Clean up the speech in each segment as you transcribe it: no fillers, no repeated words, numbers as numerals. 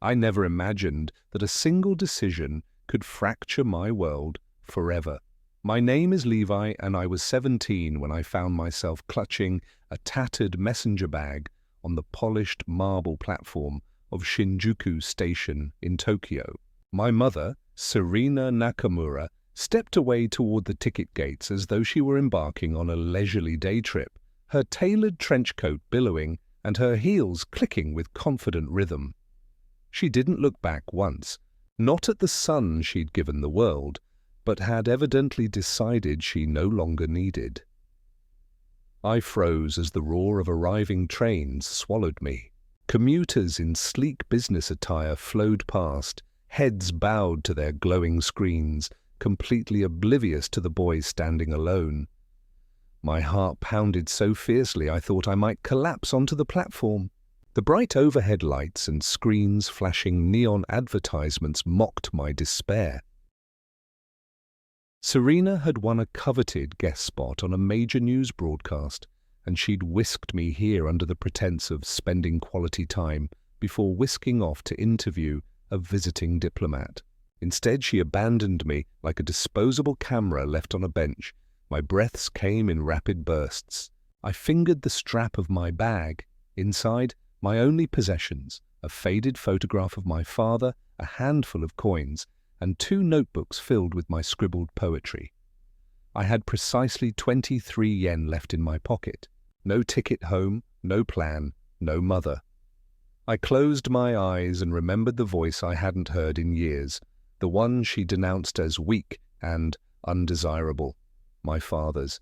I never imagined that a single decision could fracture my world forever. My name is Levi, and I was 17 when I found myself clutching a tattered messenger bag on the polished marble platform of Shinjuku Station in Tokyo. My mother, Serena Nakamura, stepped away toward the ticket gates as though she were embarking on a leisurely day trip, her tailored trench coat billowing and her heels clicking with confident rhythm. She didn't look back once, not at the son she'd given the world, but had evidently decided she no longer needed. I froze as the roar of arriving trains swallowed me. Commuters in sleek business attire flowed past, heads bowed to their glowing screens, completely oblivious to the boy standing alone. My heart pounded so fiercely I thought I might collapse onto the platform. The bright overhead lights and screens flashing neon advertisements mocked my despair. Serena had won a coveted guest spot on a major news broadcast, and she'd whisked me here under the pretense of spending quality time before whisking off to interview a visiting diplomat. Instead, she abandoned me like a disposable camera left on a bench. My breaths came in rapid bursts. I fingered the strap of my bag. Inside, my only possessions, a faded photograph of my father, a handful of coins, and 2 notebooks filled with my scribbled poetry. I had precisely 23 yen left in my pocket. No ticket home, no plan, no mother. I closed my eyes and remembered the voice I hadn't heard in years, the one she denounced as weak and undesirable, my father's.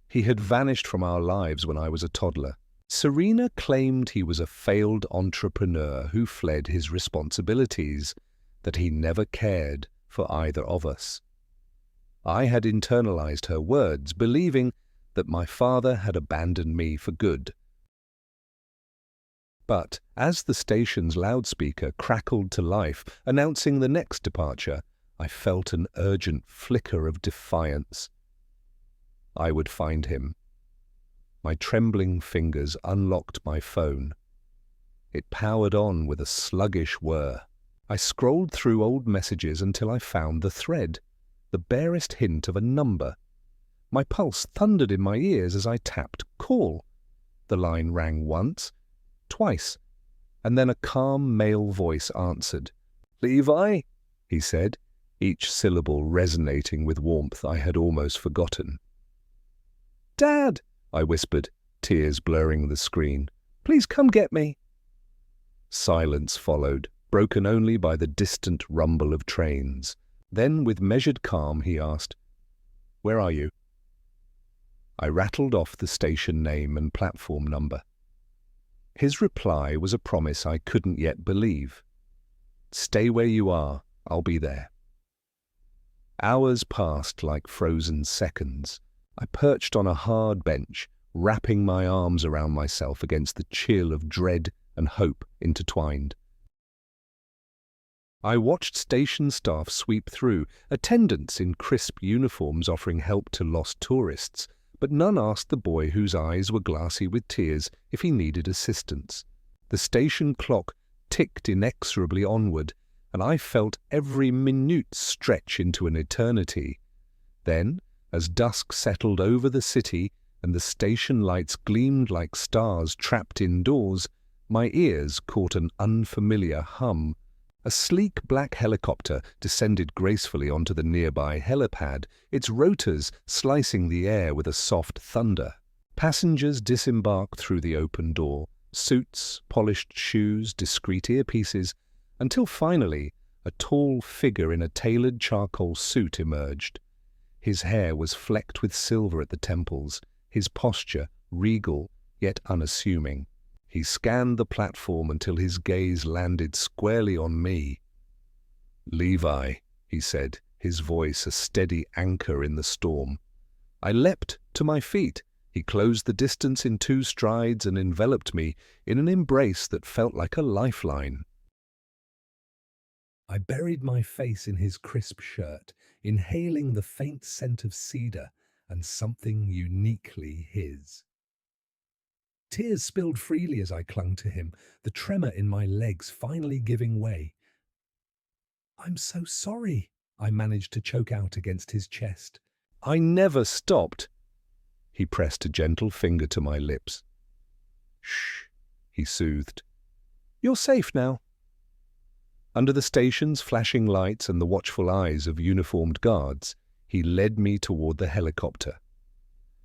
He had vanished from our lives when I was a toddler. Serena claimed he was a failed entrepreneur who fled his responsibilities, that he never cared for either of us. I had internalized her words, believing that my father had abandoned me for good. But as the station's loudspeaker crackled to life, announcing the next departure, I felt an urgent flicker of defiance. I would find him. My trembling fingers unlocked my phone. It powered on with a sluggish whir. I scrolled through old messages until I found the thread, the barest hint of a number. My pulse thundered in my ears as I tapped call. The line rang once, twice, and then a calm male voice answered. "Levi," he said, each syllable resonating with warmth I had almost forgotten. "Dad," I whispered, tears blurring the screen. "Please come get me." Silence followed, broken only by the distant rumble of trains. Then, with measured calm, he asked, "Where are you?" I rattled off the station name and platform number. His reply was a promise I couldn't yet believe. "Stay where you are, I'll be there." Hours passed like frozen seconds. I perched on a hard bench, wrapping my arms around myself against the chill of dread and hope intertwined. I watched station staff sweep through, attendants in crisp uniforms offering help to lost tourists, but none asked the boy whose eyes were glassy with tears if he needed assistance. The station clock ticked inexorably onward, and I felt every minute stretch into an eternity. Then, as dusk settled over the city and the station lights gleamed like stars trapped indoors, my ears caught an unfamiliar hum. A sleek black helicopter descended gracefully onto the nearby helipad, its rotors slicing the air with a soft thunder. Passengers disembarked through the open door, suits, polished shoes, discreet earpieces, until finally a tall figure in a tailored charcoal suit emerged. His hair was flecked with silver at the temples, his posture regal yet unassuming. He scanned the platform until his gaze landed squarely on me. "Levi," he said, his voice a steady anchor in the storm. I leapt to my feet. He closed the distance in 2 strides and enveloped me in an embrace that felt like a lifeline. I buried my face in his crisp shirt, inhaling the faint scent of cedar and something uniquely his. Tears spilled freely as I clung to him, the tremor in my legs finally giving way. "I'm so sorry," I managed to choke out against his chest. "I never stopped." He pressed a gentle finger to my lips. "Shh," he soothed. "You're safe now." Under the station's flashing lights and the watchful eyes of uniformed guards, he led me toward the helicopter.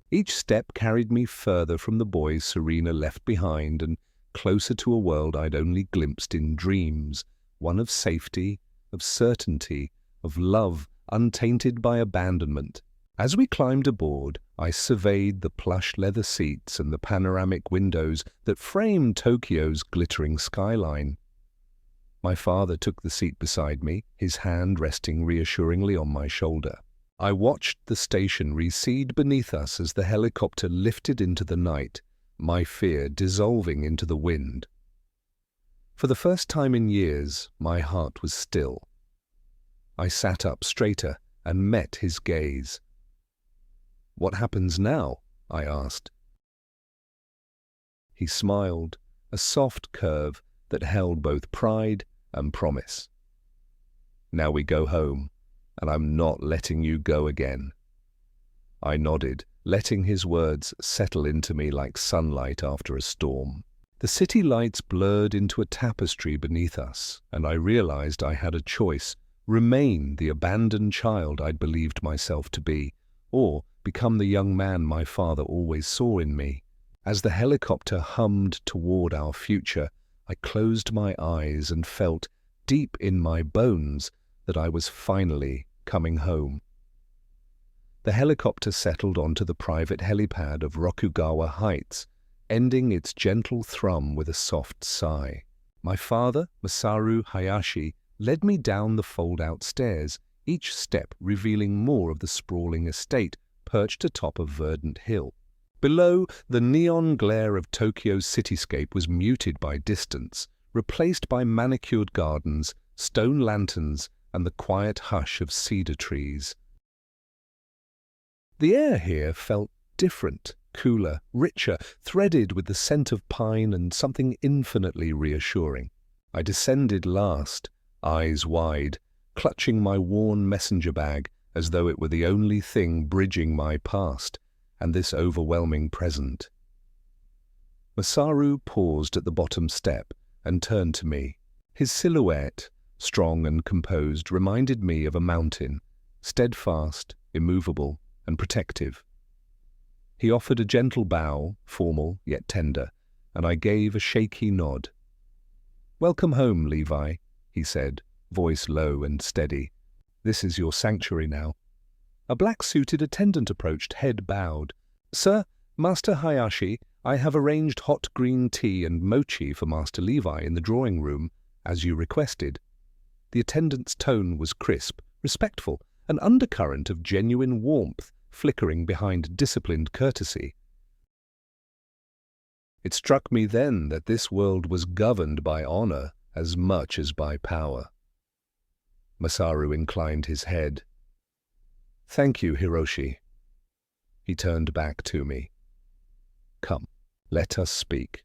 Each step carried me further from the boys Serena left behind and closer to a world I'd only glimpsed in dreams, one of safety, of certainty, of love untainted by abandonment. As we climbed aboard, I surveyed the plush leather seats and the panoramic windows that framed Tokyo's glittering skyline. My father took the seat beside me, his hand resting reassuringly on my shoulder. I watched the station recede beneath us as the helicopter lifted into the night, my fear dissolving into the wind. For the first time in years, my heart was still. I sat up straighter and met his gaze. "What happens now?" I asked. He smiled, a soft curve that held both pride and promise. "Now we go home, and I'm not letting you go again." I nodded, letting his words settle into me like sunlight after a storm. The city lights blurred into a tapestry beneath us, and I realized I had a choice: remain the abandoned child I'd believed myself to be, or become the young man my father always saw in me. As the helicopter hummed toward our future, I closed my eyes and felt, deep in my bones, that I was finally coming home. The helicopter settled onto the private helipad of Rokugawa Heights, ending its gentle thrum with a soft sigh. My father, Masaru Hayashi, led me down the fold-out stairs, each step revealing more of the sprawling estate perched atop a verdant hill. Below, the neon glare of Tokyo's cityscape was muted by distance, replaced by manicured gardens, stone lanterns, and the quiet hush of cedar trees. The air here felt different, cooler, richer, threaded with the scent of pine and something infinitely reassuring. I descended last, eyes wide, clutching my worn messenger bag as though it were the only thing bridging my past and this overwhelming present. Masaru paused at the bottom step and turned to me. His silhouette, strong and composed, reminded me of a mountain, steadfast, immovable, and protective. He offered a gentle bow, formal yet tender, and I gave a shaky nod. "Welcome home, Levi," he said, voice low and steady. "This is your sanctuary now." A black-suited attendant approached, head bowed. "Sir, Master Hayashi, I have arranged hot green tea and mochi for Master Levi in the drawing room, as you requested." The attendant's tone was crisp, respectful, an undercurrent of genuine warmth flickering behind disciplined courtesy. It struck me then that this world was governed by honor as much as by power. Masaru inclined his head. "Thank you, Hiroshi." He turned back to me. "Come, let us speak."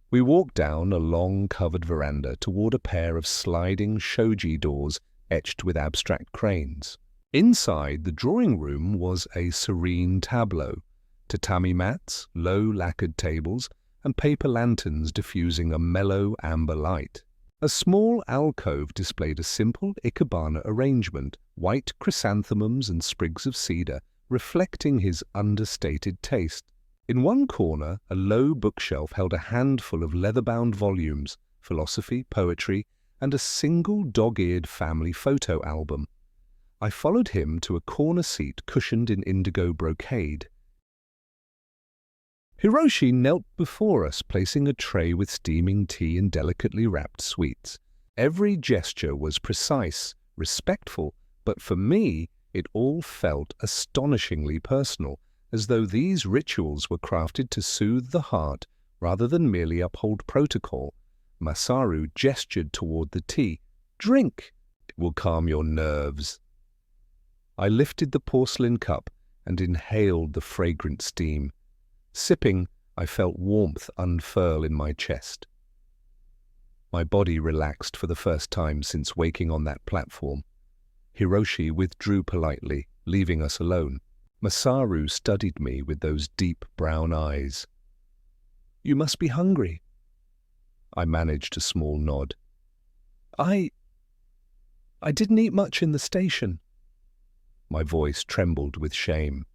We walked down a long covered veranda toward a pair of sliding shoji doors etched with abstract cranes. Inside the drawing room was a serene tableau, tatami mats, low lacquered tables, and paper lanterns diffusing a mellow amber light. A small alcove displayed a simple ikebana arrangement, white chrysanthemums and sprigs of cedar, reflecting his understated taste. In one corner, a low bookshelf held a handful of leather-bound volumes, philosophy, poetry, and a single dog-eared family photo album. I followed him to a corner seat cushioned in indigo brocade. Hiroshi knelt before us, placing a tray with steaming tea and delicately wrapped sweets. Every gesture was precise, respectful, but for me, it all felt astonishingly personal, as though these rituals were crafted to soothe the heart rather than merely uphold protocol. Masaru gestured toward the tea. "Drink! It will calm your nerves." I lifted the porcelain cup and inhaled the fragrant steam. Sipping, I felt warmth unfurl in my chest. My body relaxed for the first time since waking on that platform. Hiroshi withdrew politely, leaving us alone. Masaru studied me with those deep brown eyes. "You must be hungry." I managed a small nod. I didn't eat much in the station." My voice trembled with shame.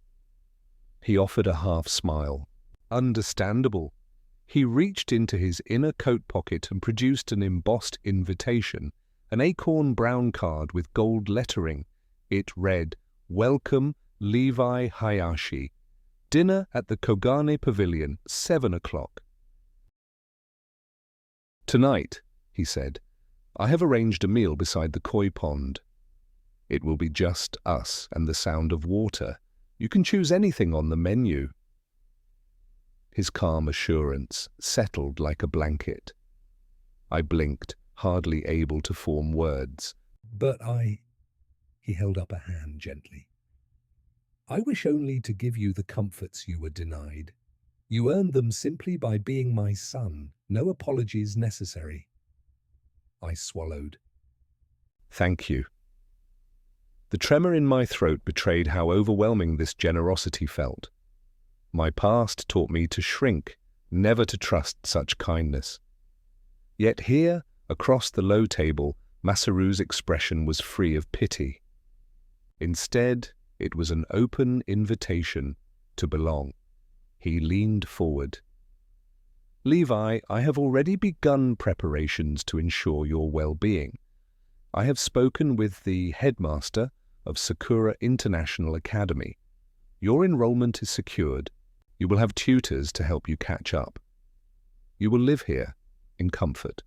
He offered a half smile. Understandable. He reached into his inner coat pocket and produced an embossed invitation, an acorn brown card with gold lettering. It read, "Welcome, Levi Hayashi. Dinner at the Kogane Pavilion, 7 o'clock. "Tonight," he said, "I have arranged a meal beside the koi pond. It will be just us and the sound of water. You can choose anything on the menu." His calm assurance settled like a blanket. I blinked, hardly able to form words. "But He held up a hand gently. "I wish only to give you the comforts you were denied. You earned them simply by being my son. No apologies necessary." I swallowed. "Thank you." The tremor in my throat betrayed how overwhelming this generosity felt. My past taught me to shrink, never to trust such kindness. Yet here, across the low table, Masaru's expression was free of pity. Instead, it was an open invitation to belong. He leaned forward. "Levi, I have already begun preparations to ensure your well-being. I have spoken with the headmaster of Sakura International Academy. Your enrollment is secured. You will have tutors to help you catch up. You will live here in comfort.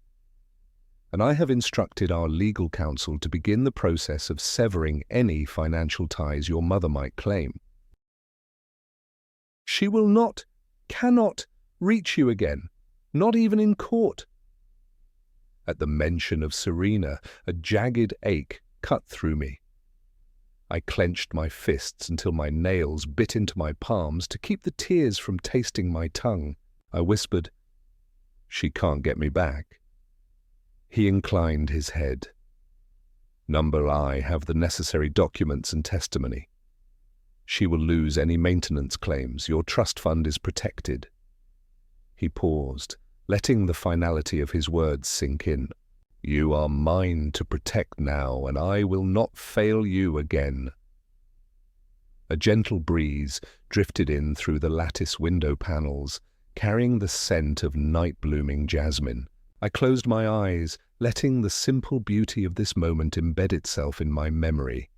And I have instructed our legal counsel to begin the process of severing any financial ties your mother might claim. She will not, cannot reach you again, not even in court." At the mention of Serena, a jagged ache cut through me. I clenched my fists until my nails bit into my palms to keep the tears from tasting my tongue. I whispered, "She can't get me back." He inclined his head. "Number I have the necessary documents and testimony. She will lose any maintenance claims. Your trust fund is protected." He paused, letting the finality of his words sink in. "You are mine to protect now, and I will not fail you again." A gentle breeze drifted in through the lattice window panels, carrying the scent of night-blooming jasmine. I closed my eyes, letting the simple beauty of this moment embed itself in my memory.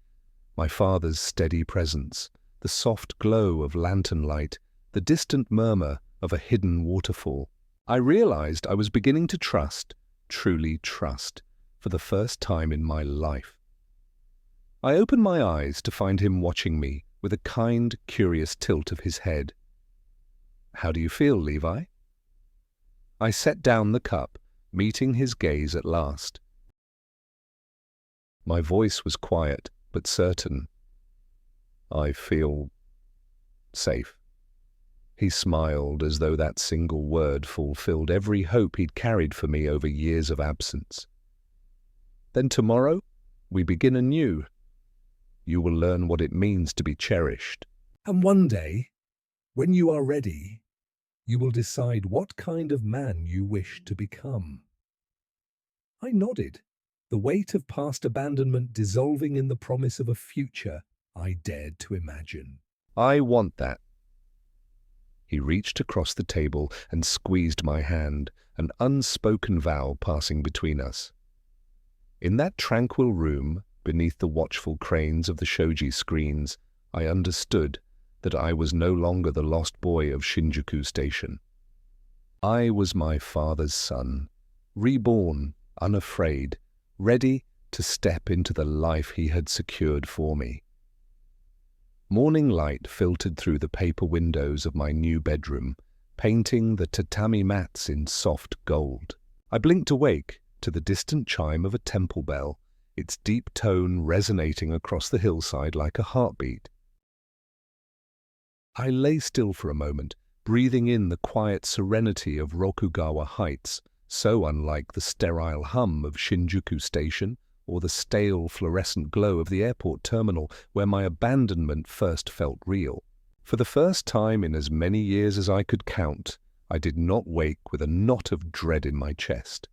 My father's steady presence, the soft glow of lantern light, the distant murmur of a hidden waterfall. I realized I was beginning to trust, truly trust, for the first time in my life. I opened my eyes to find him watching me with a kind, curious tilt of his head. "How do you feel, Levi?" I set down the cup, meeting his gaze at last. My voice was quiet, but certain. "I feel safe." He smiled as though that single word fulfilled every hope he'd carried for me over years of absence. "Then tomorrow, we begin anew. You will learn what it means to be cherished. And one day, when you are ready, you will decide what kind of man you wish to become." I nodded, the weight of past abandonment dissolving in the promise of a future I dared to imagine. "I want that." He reached across the table and squeezed my hand, an unspoken vow passing between us. In that tranquil room, beneath the watchful cranes of the shoji screens, I understood that I was no longer the lost boy of Shinjuku Station. I was my father's son, reborn, unafraid, ready to step into the life he had secured for me. Morning light filtered through the paper windows of my new bedroom, painting the tatami mats in soft gold. I blinked awake to the distant chime of a temple bell, its deep tone resonating across the hillside like a heartbeat. I lay still for a moment, breathing in the quiet serenity of Rokugawa Heights, so unlike the sterile hum of Shinjuku Station or the stale fluorescent glow of the airport terminal where my abandonment first felt real. For the first time in as many years as I could count, I did not wake with a knot of dread in my chest.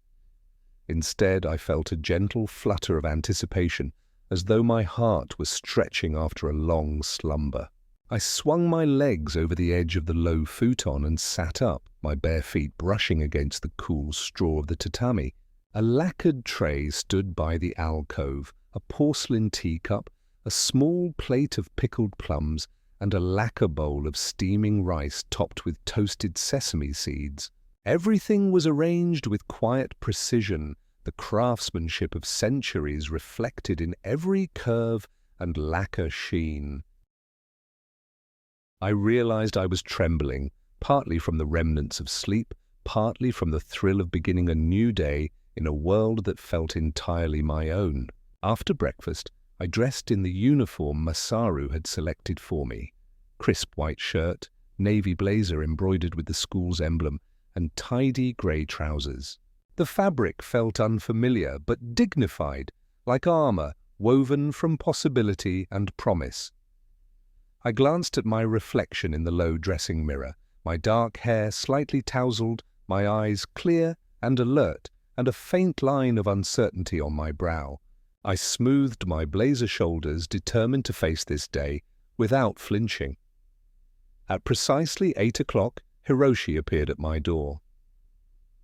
Instead, I felt a gentle flutter of anticipation, as though my heart was stretching after a long slumber. I swung my legs over the edge of the low futon and sat up, my bare feet brushing against the cool straw of the tatami. A lacquered tray stood by the alcove, a porcelain teacup, a small plate of pickled plums, and a lacquer bowl of steaming rice topped with toasted sesame seeds. Everything was arranged with quiet precision, the craftsmanship of centuries reflected in every curve and lacquer sheen. I realized I was trembling, partly from the remnants of sleep, partly from the thrill of beginning a new day in a world that felt entirely my own. After breakfast, I dressed in the uniform Masaru had selected for me. Crisp white shirt, navy blazer embroidered with the school's emblem, and tidy grey trousers. The fabric felt unfamiliar but dignified, like armor woven from possibility and promise. I glanced at my reflection in the low dressing mirror, my dark hair slightly tousled, my eyes clear and alert, and a faint line of uncertainty on my brow. I smoothed my blazer shoulders, determined to face this day without flinching. At precisely 8 o'clock, Hiroshi appeared at my door.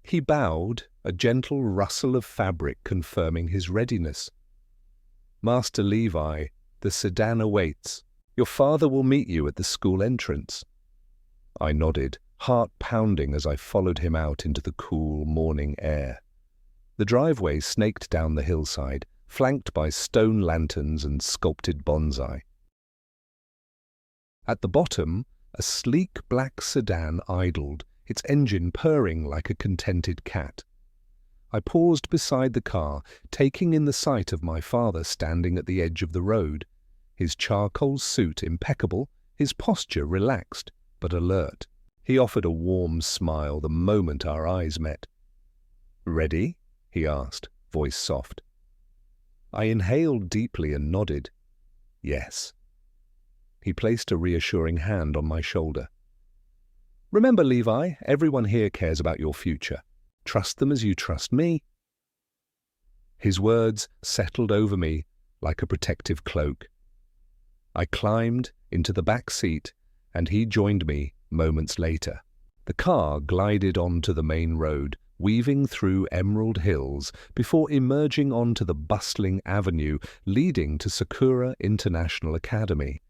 He bowed, a gentle rustle of fabric confirming his readiness. "Master Levi, the sedan awaits. Your father will meet you at the school entrance." I nodded, heart pounding as I followed him out into the cool morning air. The driveway snaked down the hillside, flanked by stone lanterns and sculpted bonsai. At the bottom, a sleek black sedan idled, its engine purring like a contented cat. I paused beside the car, taking in the sight of my father standing at the edge of the road, his charcoal suit impeccable, his posture relaxed but alert. He offered a warm smile the moment our eyes met. "Ready?" he asked, voice soft. I inhaled deeply and nodded. "Yes." He placed a reassuring hand on my shoulder. "Remember, Levi, everyone here cares about your future. Trust them as you trust me." His words settled over me like a protective cloak. I climbed into the back seat, and he joined me moments later. The car glided onto the main road, weaving through emerald hills before emerging onto the bustling avenue leading to Sakura International Academy.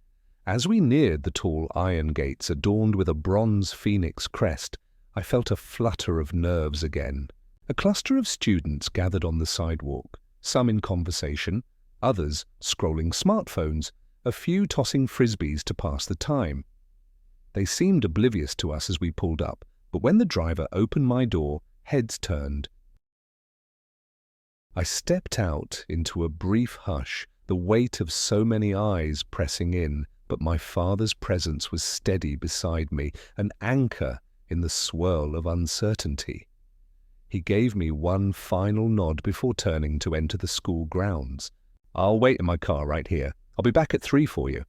As we neared the tall iron gates adorned with a bronze phoenix crest, I felt a flutter of nerves again. A cluster of students gathered on the sidewalk, some in conversation, others scrolling smartphones, a few tossing frisbees to pass the time. They seemed oblivious to us as we pulled up, but when the driver opened my door, heads turned. I stepped out into a brief hush, the weight of so many eyes pressing in, but my father's presence was steady beside me, an anchor in the swirl of uncertainty. He gave me one final nod before turning to enter the school grounds. "I'll wait in my car right here. I'll be back at 3 for you."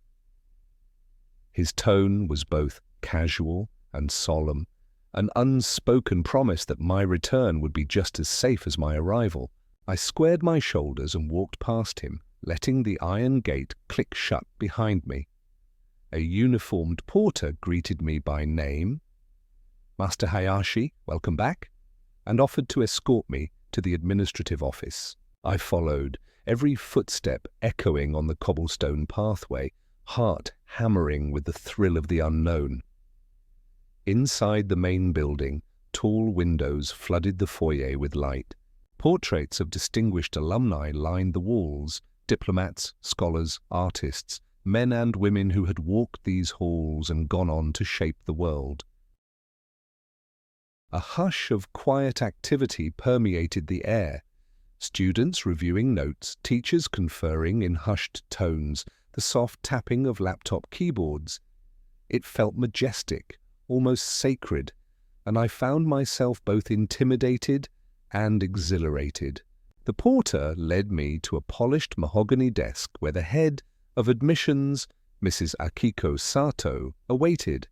His tone was both casual and solemn, an unspoken promise that my return would be just as safe as my arrival. I squared my shoulders and walked past him, letting the iron gate click shut behind me. A uniformed porter greeted me by name, "Master Hayashi, welcome back," and offered to escort me to the administrative office. I followed, every footstep echoing on the cobblestone pathway, heart hammering with the thrill of the unknown. Inside the main building, tall windows flooded the foyer with light. Portraits of distinguished alumni lined the walls, diplomats, scholars, artists, men and women who had walked these halls and gone on to shape the world. A hush of quiet activity permeated the air. Students reviewing notes, teachers conferring in hushed tones, the soft tapping of laptop keyboards. It felt majestic, almost sacred, and I found myself both intimidated and exhilarated. The porter led me to a polished mahogany desk where the head of admissions, Mrs. Akiko Sato, awaited.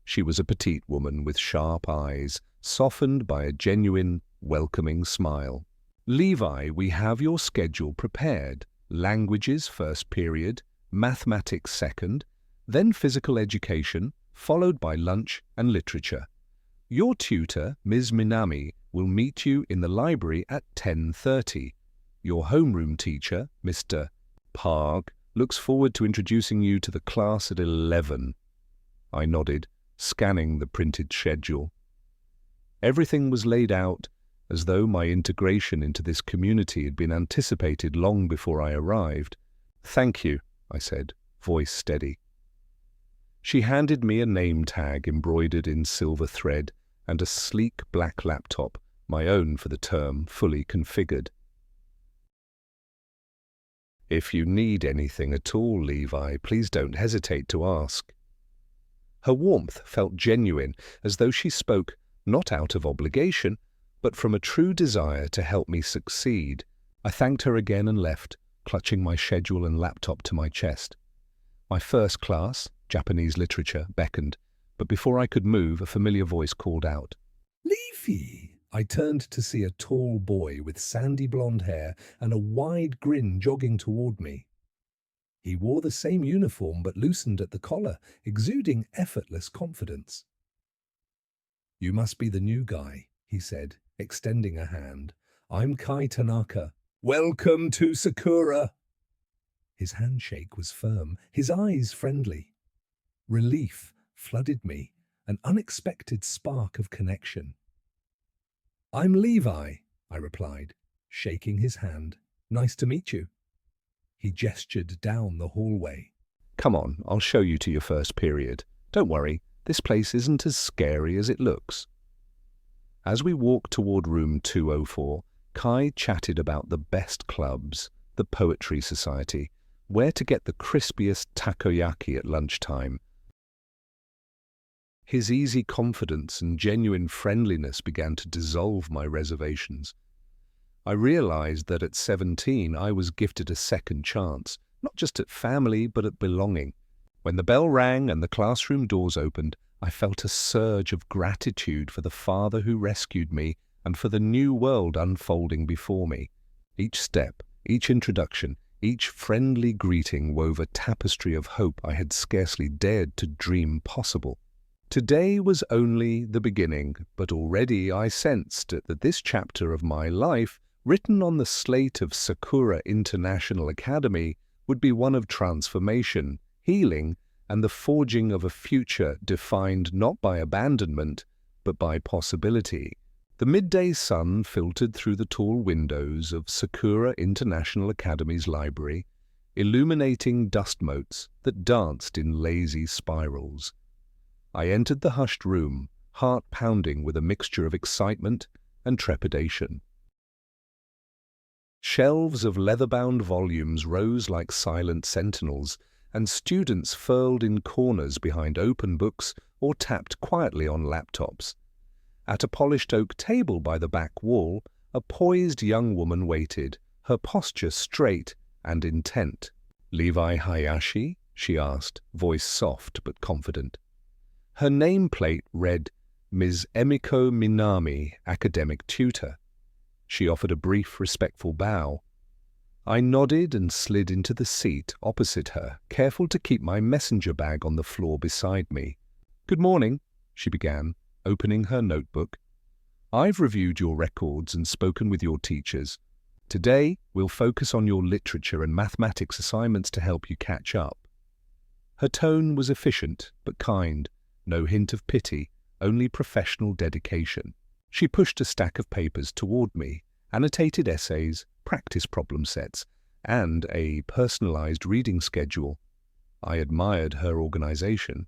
She was a petite woman with sharp eyes, softened by a genuine, welcoming smile. "Levi, we have your schedule prepared. Languages first period, mathematics second, then physical education, followed by lunch and literature. Your tutor, Ms. Minami, will meet you in the library at 10:30. Your homeroom teacher, Mr. Park, looks forward to introducing you to the class at 11. I nodded, scanning the printed schedule. Everything was laid out as though my integration into this community had been anticipated long before I arrived. "Thank you," I said, voice steady. She handed me a name tag embroidered in silver thread and a sleek black laptop, my own for the term, fully configured. "If you need anything at all, Levi, please don't hesitate to ask." Her warmth felt genuine, as though she spoke not out of obligation, but from a true desire to help me succeed. I thanked her again and left, clutching my schedule and laptop to my chest. My first class, Japanese literature, beckoned, but before I could move, a familiar voice called out, "Leafy!" I turned to see a tall boy with sandy blonde hair and a wide grin jogging toward me. He wore the same uniform but loosened at the collar, exuding effortless confidence. "You must be the new guy," he said, extending a hand. "I'm Kai Tanaka. Welcome to Sakura." His handshake was firm, his eyes friendly. Relief flooded me, an unexpected spark of connection. "I'm Levi," I replied, shaking his hand. "Nice to meet you." He gestured down the hallway. "Come on, I'll show you to your first period. Don't worry, this place isn't as scary as it looks." As we walked toward room 204, Kai chatted about the best clubs, the Poetry Society, where to get the crispiest takoyaki at lunchtime. His easy confidence and genuine friendliness began to dissolve my reservations. I realized that at 17 I was gifted a second chance, not just at family but at belonging. When the bell rang and the classroom doors opened, I felt a surge of gratitude for the father who rescued me and for the new world unfolding before me. Each step, each introduction, each friendly greeting wove a tapestry of hope I had scarcely dared to dream possible. Today was only the beginning, but already I sensed that this chapter of my life, written on the slate of Sakura International Academy, would be one of transformation, healing, and the forging of a future defined not by abandonment, but by possibility. The midday sun filtered through the tall windows of Sakura International Academy's library, illuminating dust motes that danced in lazy spirals. I entered the hushed room, heart pounding with a mixture of excitement and trepidation. Shelves of leather-bound volumes rose like silent sentinels, and students furled in corners behind open books or tapped quietly on laptops. At a polished oak table by the back wall, a poised young woman waited, her posture straight and intent. "Levi Hayashi?" she asked, voice soft but confident. Her nameplate read, "Ms. Emiko Minami, Academic Tutor." She offered a brief, respectful bow. I nodded and slid into the seat opposite her, careful to keep my messenger bag on the floor beside me. "Good morning," she began, opening her notebook. "I've reviewed your records and spoken with your teachers. Today, we'll focus on your literature and mathematics assignments to help you catch up." Her tone was efficient but kind. No hint of pity, only professional dedication. She pushed a stack of papers toward me, annotated essays, practice problem sets, and a personalized reading schedule. I admired her organization.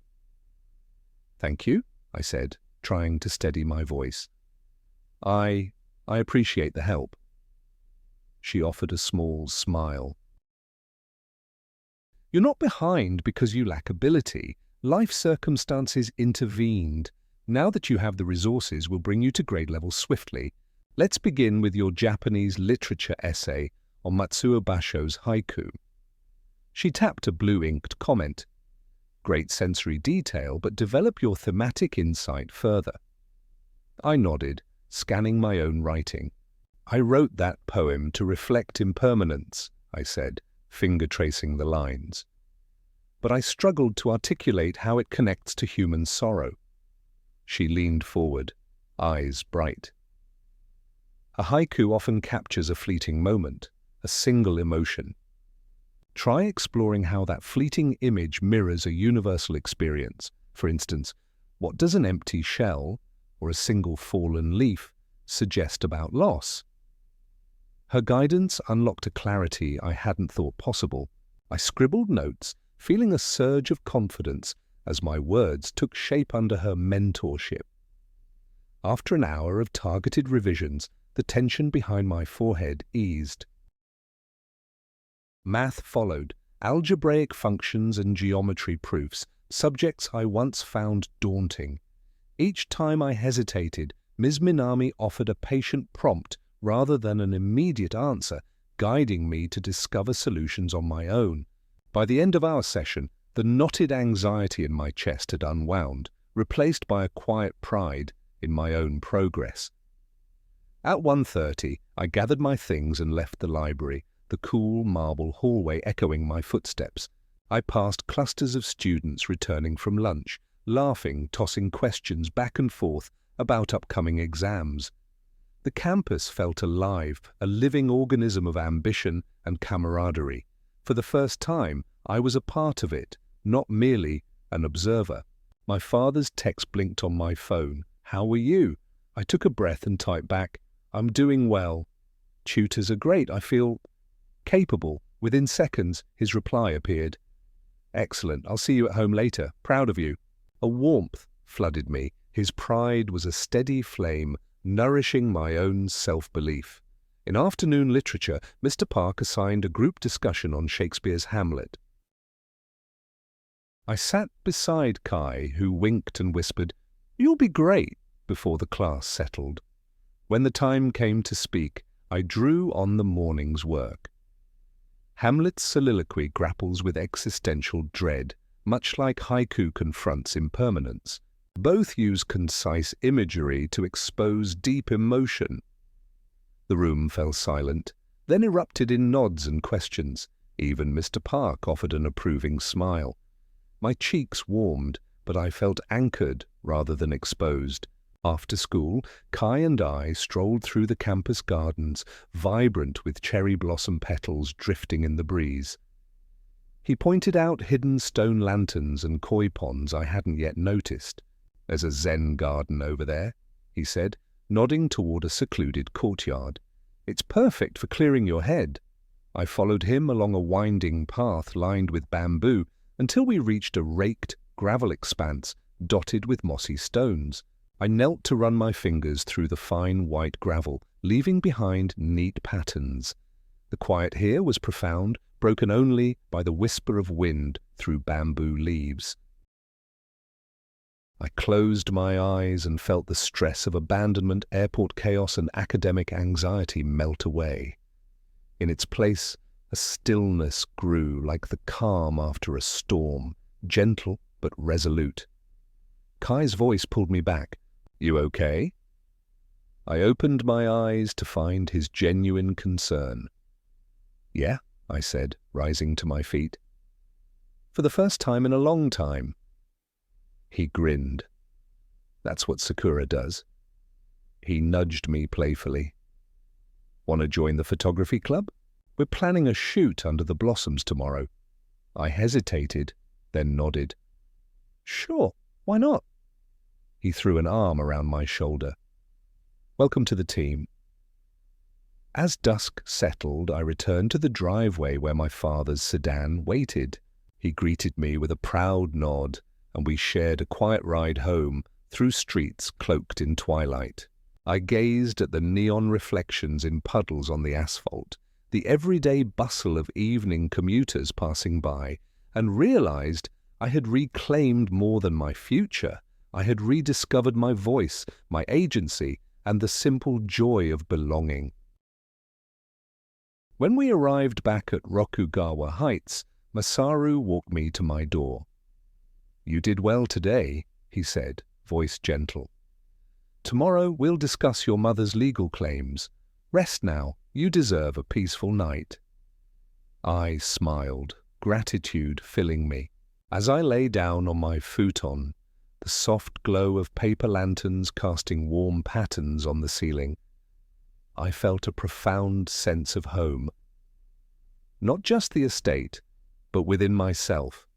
"Thank you," I said, trying to steady my voice. I appreciate the help." She offered a small smile. "You're not behind because you lack ability. Life circumstances intervened. Now that you have the resources, we'll bring you to grade level swiftly. Let's begin with your Japanese literature essay on Matsuo Basho's haiku. She tapped a blue-inked comment. Great sensory detail, but develop your thematic insight further. I nodded, scanning my own writing. I wrote that poem to reflect impermanence, I said, finger-tracing the lines. But I struggled to articulate how it connects to human sorrow. She leaned forward, eyes bright. A haiku often captures a fleeting moment, a single emotion. Try exploring how that fleeting image mirrors a universal experience. For instance, what does an empty shell or a single fallen leaf suggest about loss? Her guidance unlocked a clarity I hadn't thought possible. I scribbled notes, feeling a surge of confidence as my words took shape under her mentorship. After an hour of targeted revisions, the tension behind my forehead eased. Math followed, algebraic functions and geometry proofs, subjects I once found daunting. Each time I hesitated, Ms. Minami offered a patient prompt rather than an immediate answer, guiding me to discover solutions on my own. By the end of our session, the knotted anxiety in my chest had unwound, replaced by a quiet pride in my own progress. At 1:30, I gathered my things and left the library, the cool marble hallway echoing my footsteps. I passed clusters of students returning from lunch, laughing, tossing questions back and forth about upcoming exams. The campus felt alive, a living organism of ambition and camaraderie. For the first time, I was a part of it, not merely an observer. My father's text blinked on my phone. "How were you?" I took a breath and typed back, "I'm doing well. Tutors are great. I feel capable." Within seconds, his reply appeared. "Excellent. I'll see you at home later. Proud of you." A warmth flooded me. His pride was a steady flame, nourishing my own self-belief. In afternoon literature, Mr. Park assigned a group discussion on Shakespeare's Hamlet. I sat beside Kai, who winked and whispered, "You'll be great," before the class settled. When the time came to speak, I drew on the morning's work. Hamlet's soliloquy grapples with existential dread, much like haiku confronts impermanence. Both use concise imagery to expose deep emotion. The room fell silent, then erupted in nods and questions. Even Mr. Park offered an approving smile. My cheeks warmed, but I felt anchored rather than exposed. After school, Kai and I strolled through the campus gardens, vibrant with cherry blossom petals drifting in the breeze. He pointed out hidden stone lanterns and koi ponds I hadn't yet noticed. "There's a Zen garden over there," he said, nodding toward a secluded courtyard. "It's perfect for clearing your head." I followed him along a winding path lined with bamboo until we reached a raked gravel expanse dotted with mossy stones. I knelt to run my fingers through the fine white gravel, leaving behind neat patterns. The quiet here was profound, broken only by the whisper of wind through bamboo leaves. I closed my eyes and felt the stress of abandonment, airport chaos, and academic anxiety melt away. In its place, a stillness grew like the calm after a storm, gentle but resolute. Kai's voice pulled me back. "You okay?" I opened my eyes to find his genuine concern. "Yeah," I said, rising to my feet. "For the first time in a long time." He grinned. "That's what Sakura does." He nudged me playfully. "Want to join the photography club? We're planning a shoot under the blossoms tomorrow." I hesitated, then nodded. "Sure, why not?" He threw an arm around my shoulder. "Welcome to the team." As dusk settled, I returned to the driveway where my father's sedan waited. He greeted me with a proud nod, and we shared a quiet ride home through streets cloaked in twilight. I gazed at the neon reflections in puddles on the asphalt, the everyday bustle of evening commuters passing by, and realized I had reclaimed more than my future. I had rediscovered my voice, my agency, and the simple joy of belonging. When we arrived back at Rokugawa Heights, Masaru walked me to my door. "You did well today," he said, voice gentle. "Tomorrow we'll discuss your mother's legal claims. Rest now, you deserve a peaceful night." I smiled, gratitude filling me. As I lay down on my futon, the soft glow of paper lanterns casting warm patterns on the ceiling, I felt a profound sense of home. Not just the estate, but within myself.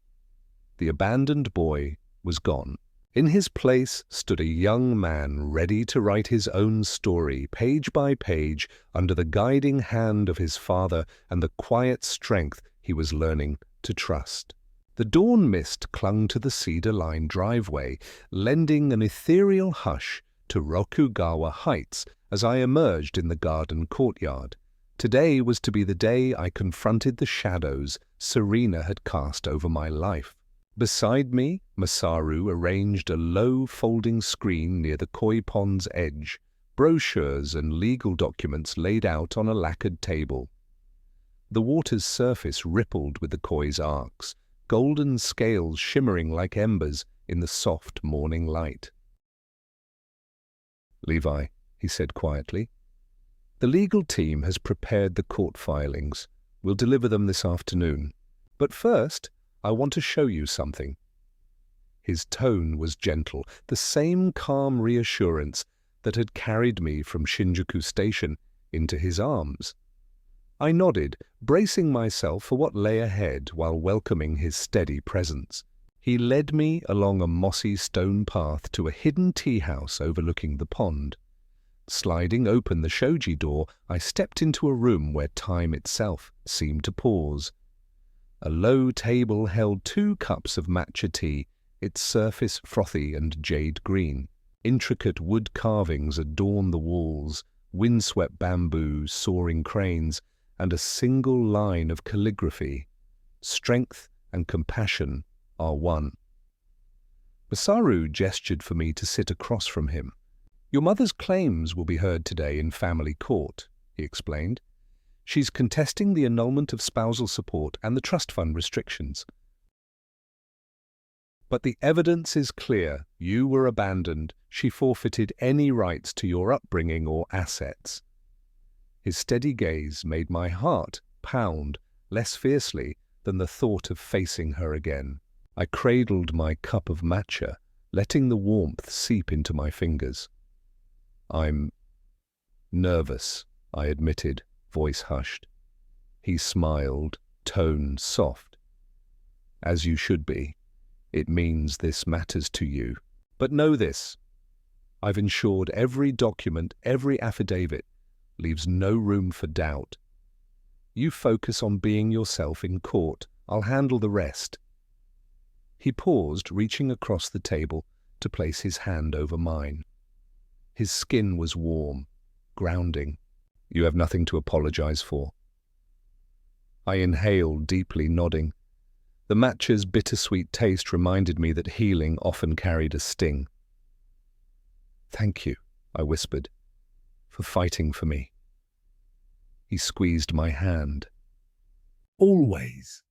The abandoned boy was gone. In his place stood a young man ready to write his own story, page by page, under the guiding hand of his father and the quiet strength he was learning to trust. The dawn mist clung to the cedar-lined driveway, lending an ethereal hush to Rokugawa Heights as I emerged in the garden courtyard. Today was to be the day I confronted the shadows Serena had cast over my life. Beside me, Masaru arranged a low folding screen near the koi pond's edge, brochures and legal documents laid out on a lacquered table. The water's surface rippled with the koi's arcs, golden scales shimmering like embers in the soft morning light. "Levi," he said quietly, "the legal team has prepared the court filings. We'll deliver them this afternoon. But first, I want to show you something." His tone was gentle, the same calm reassurance that had carried me from Shinjuku Station into his arms. I nodded, bracing myself for what lay ahead while welcoming his steady presence. He led me along a mossy stone path to a hidden tea house overlooking the pond. Sliding open the shoji door, I stepped into a room where time itself seemed to pause. A low table held 2 cups of matcha tea, its surface frothy and jade green. Intricate wood carvings adorn the walls, windswept bamboo, soaring cranes, and a single line of calligraphy. "Strength and compassion are one." Masaru gestured for me to sit across from him. "Your mother's claims will be heard today in family court," he explained. "She's contesting the annulment of spousal support and the trust fund restrictions. But the evidence is clear. You were abandoned. She forfeited any rights to your upbringing or assets." His steady gaze made my heart pound less fiercely than the thought of facing her again. I cradled my cup of matcha, letting the warmth seep into my fingers. "I'm nervous," I admitted, voice hushed. He smiled, tone soft. "As you should be. It means this matters to you. But know this. I've ensured every document, every affidavit, leaves no room for doubt. You focus on being yourself in court. I'll handle the rest." He paused, reaching across the table to place his hand over mine. His skin was warm, grounding. "You have nothing to apologize for." I inhaled deeply, nodding. The matcha's bittersweet taste reminded me that healing often carried a sting. "Thank you," I whispered, "for fighting for me." He squeezed my hand. "Always."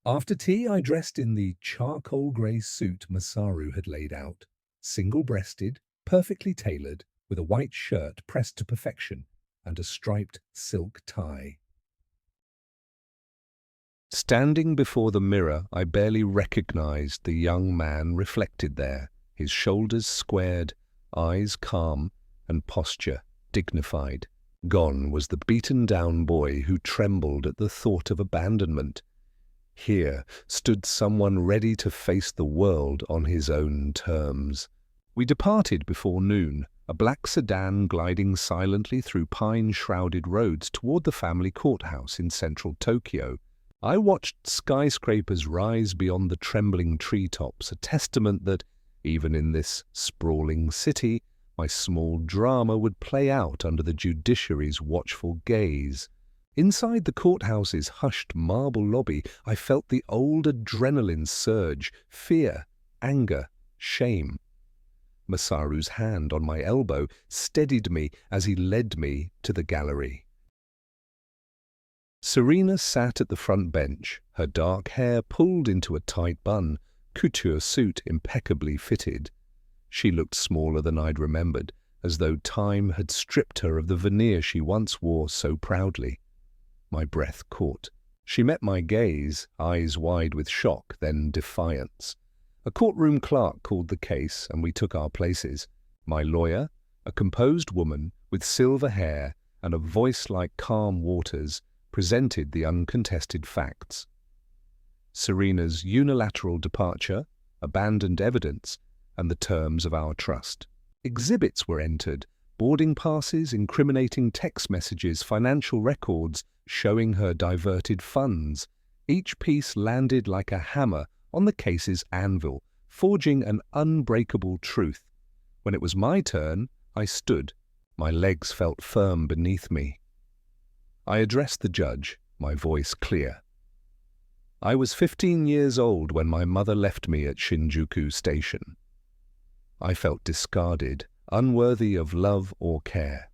After tea, I dressed in the charcoal grey suit Masaru had laid out, single-breasted, perfectly tailored, with a white shirt pressed to perfection and a striped silk tie. Standing before the mirror, I barely recognized the young man reflected there, his shoulders squared, eyes calm, and posture dignified. Gone was the beaten-down boy who trembled at the thought of abandonment. Here stood someone ready to face the world on his own terms. We departed before noon, a black sedan gliding silently through pine-shrouded roads toward the family courthouse in central Tokyo. I watched skyscrapers rise beyond the trembling treetops, a testament that, even in this sprawling city, my small drama would play out under the judiciary's watchful gaze. Inside the courthouse's hushed marble lobby, I felt the old adrenaline surge, fear, anger, shame. Masaru's hand on my elbow steadied me as he led me to the gallery. Serena sat at the front bench, her dark hair pulled into a tight bun, couture suit impeccably fitted. She looked smaller than I'd remembered, as though time had stripped her of the veneer she once wore so proudly. My breath caught. She met my gaze, eyes wide with shock, then defiance. A courtroom clerk called the case, and we took our places. My lawyer, a composed woman with silver hair and a voice like calm waters, presented the uncontested facts. Serena's unilateral departure, abandoned evidence, and the terms of our trust. Exhibits were entered, boarding passes, incriminating text messages, financial records showing her diverted funds. Each piece landed like a hammer on the case's anvil, forging an unbreakable truth. When it was my turn, I stood. My legs felt firm beneath me. I addressed the judge, my voice clear. I was 15 years old when my mother left me at Shinjuku Station. I felt discarded, unworthy of love or care.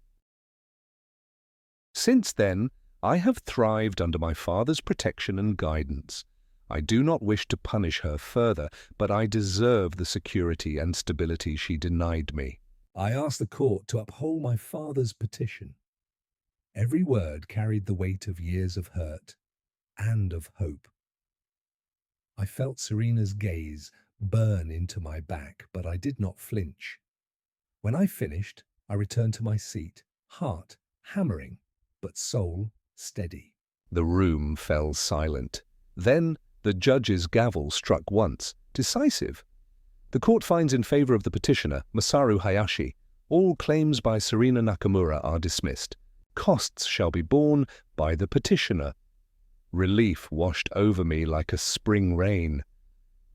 Since then, I have thrived under my father's protection and guidance. I do not wish to punish her further, but I deserve the security and stability she denied me. I asked the court to uphold my father's petition. Every word carried the weight of years of hurt and of hope. I felt Serena's gaze burn into my back, but I did not flinch. When I finished, I returned to my seat, heart hammering, but soul steady. The room fell silent. Then the judge's gavel struck once, decisive. The court finds in favor of the petitioner, Masaru Hayashi. All claims by Serena Nakamura are dismissed. Costs shall be borne by the petitioner. Relief washed over me like a spring rain.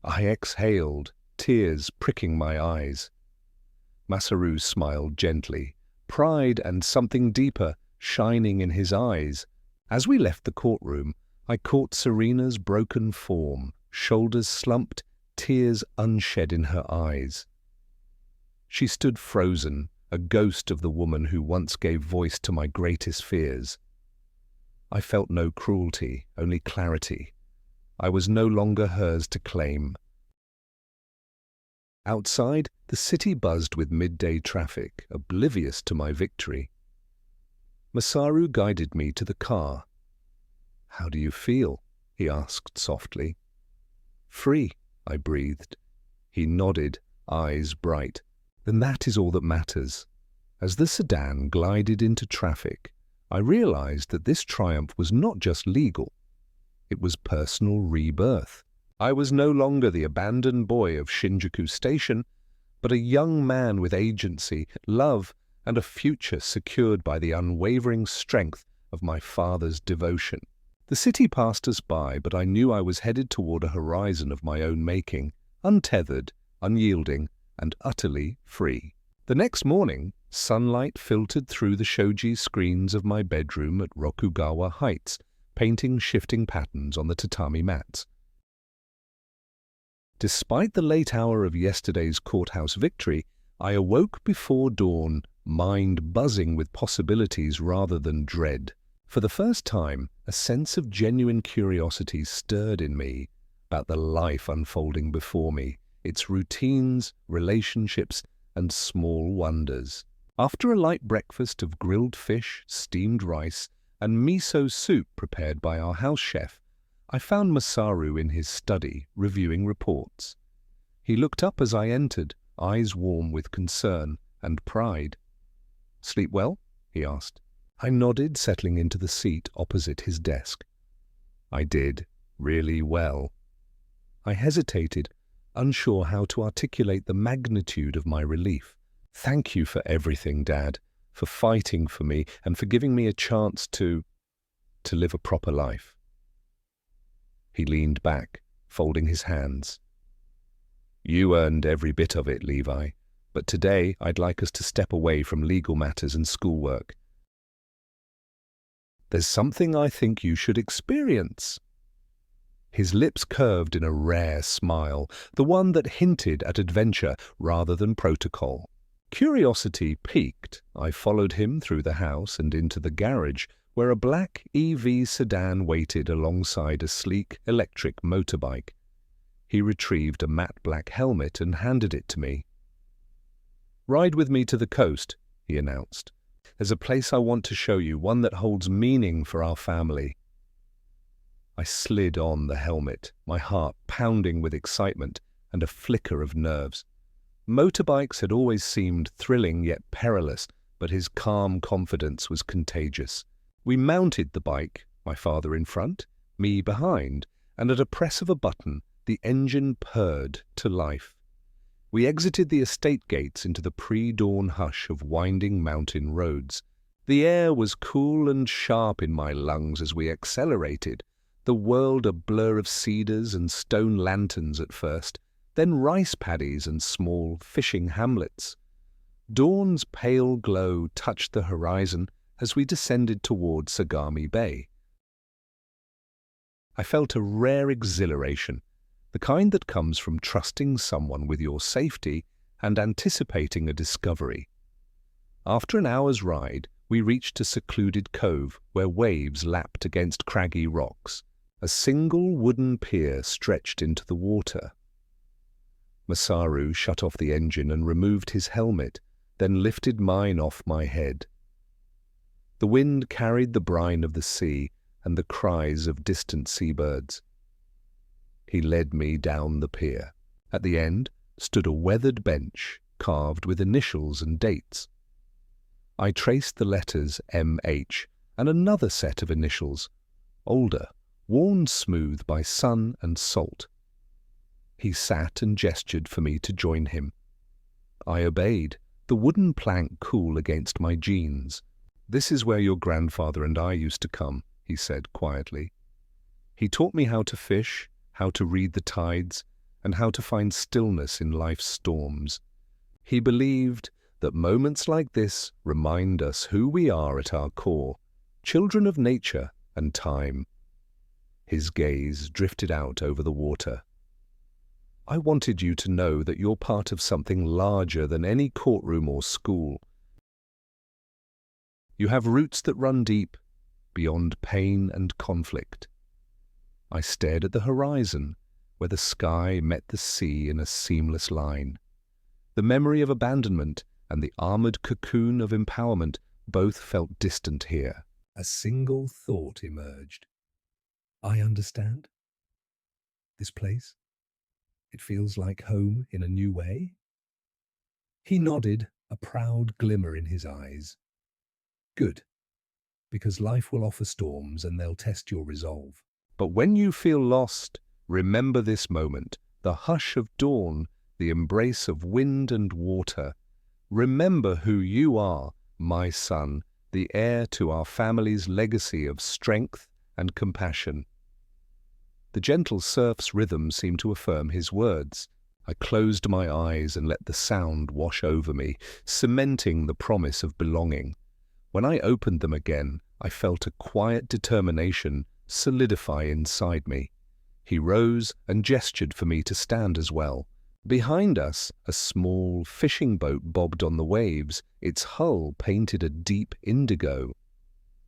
I exhaled, tears pricking my eyes. Masaru smiled gently, pride and something deeper shining in his eyes. As we left the courtroom, I caught Serena's broken form, shoulders slumped, tears unshed in her eyes. She stood frozen, a ghost of the woman who once gave voice to my greatest fears. I felt no cruelty, only clarity. I was no longer hers to claim. Outside, the city buzzed with midday traffic, oblivious to my victory. Masaru guided me to the car. "How do you feel?" he asked softly. "Free," I breathed. He nodded, eyes bright. "Then that is all that matters." As the sedan glided into traffic, I realized that this triumph was not just legal. It was personal rebirth. I was no longer the abandoned boy of Shinjuku Station, but a young man with agency, love, and a future secured by the unwavering strength of my father's devotion. The city passed us by, but I knew I was headed toward a horizon of my own making, untethered, unyielding, and utterly free. The next morning, sunlight filtered through the shoji screens of my bedroom at Rokugawa Heights, painting shifting patterns on the tatami mats. Despite the late hour of yesterday's courthouse victory, I awoke before dawn, mind buzzing with possibilities rather than dread. For the first time, a sense of genuine curiosity stirred in me about the life unfolding before me, its routines, relationships, and small wonders. After a light breakfast of grilled fish, steamed rice, and miso soup prepared by our house chef, I found Masaru in his study, reviewing reports. He looked up as I entered, eyes warm with concern and pride. "Sleep well?" he asked. I nodded, settling into the seat opposite his desk. I did, really well. I hesitated, unsure how to articulate the magnitude of my relief. "Thank you for everything, Dad, for fighting for me and for giving me a chance to live a proper life." He leaned back, folding his hands. "You earned every bit of it, Levi, but today I'd like us to step away from legal matters and schoolwork. There's something I think you should experience." His lips curved in a rare smile, the one that hinted at adventure rather than protocol. Curiosity piqued, I followed him through the house and into the garage, where a black EV sedan waited alongside a sleek electric motorbike. He retrieved a matte black helmet and handed it to me. "Ride with me to the coast," he announced. "There's a place I want to show you, one that holds meaning for our family." I slid on the helmet, my heart pounding with excitement and a flicker of nerves. Motorbikes had always seemed thrilling yet perilous, but his calm confidence was contagious. We mounted the bike, my father in front, me behind, and at a press of a button, the engine purred to life. We exited the estate gates into the pre-dawn hush of winding mountain roads. The air was cool and sharp in my lungs as we accelerated, the world a blur of cedars and stone lanterns at first, then rice paddies and small fishing hamlets. Dawn's pale glow touched the horizon as we descended toward Sagami Bay. I felt a rare exhilaration, the kind that comes from trusting someone with your safety and anticipating a discovery. After an hour's ride, we reached a secluded cove where waves lapped against craggy rocks. A single wooden pier stretched into the water. Masaru shut off the engine and removed his helmet, then lifted mine off my head. The wind carried the brine of the sea and the cries of distant seabirds. He led me down the pier. At the end stood a weathered bench carved with initials and dates. I traced the letters MH and another set of initials, older, worn smooth by sun and salt. He sat and gestured for me to join him. I obeyed, the wooden plank cool against my jeans. "This is where your grandfather and I used to come," he said quietly. "He taught me how to fish, how to read the tides, and how to find stillness in life's storms. He believed that moments like this remind us who we are at our core, children of nature and time." His gaze drifted out over the water. "I wanted you to know that you're part of something larger than any courtroom or school. You have roots that run deep, beyond pain and conflict." I stared at the horizon, where the sky met the sea in a seamless line. The memory of abandonment and the armored cocoon of empowerment both felt distant here. A single thought emerged. "I understand. This place, it feels like home in a new way." He nodded, a proud glimmer in his eyes. "Good, because life will offer storms and they'll test your resolve. But when you feel lost, remember this moment, the hush of dawn, the embrace of wind and water. Remember who you are, my son, the heir to our family's legacy of strength and compassion." The gentle surf's rhythm seemed to affirm his words. I closed my eyes and let the sound wash over me, cementing the promise of belonging. When I opened them again, I felt a quiet determination solidify inside me. He rose and gestured for me to stand as well. Behind us, a small fishing boat bobbed on the waves, its hull painted a deep indigo.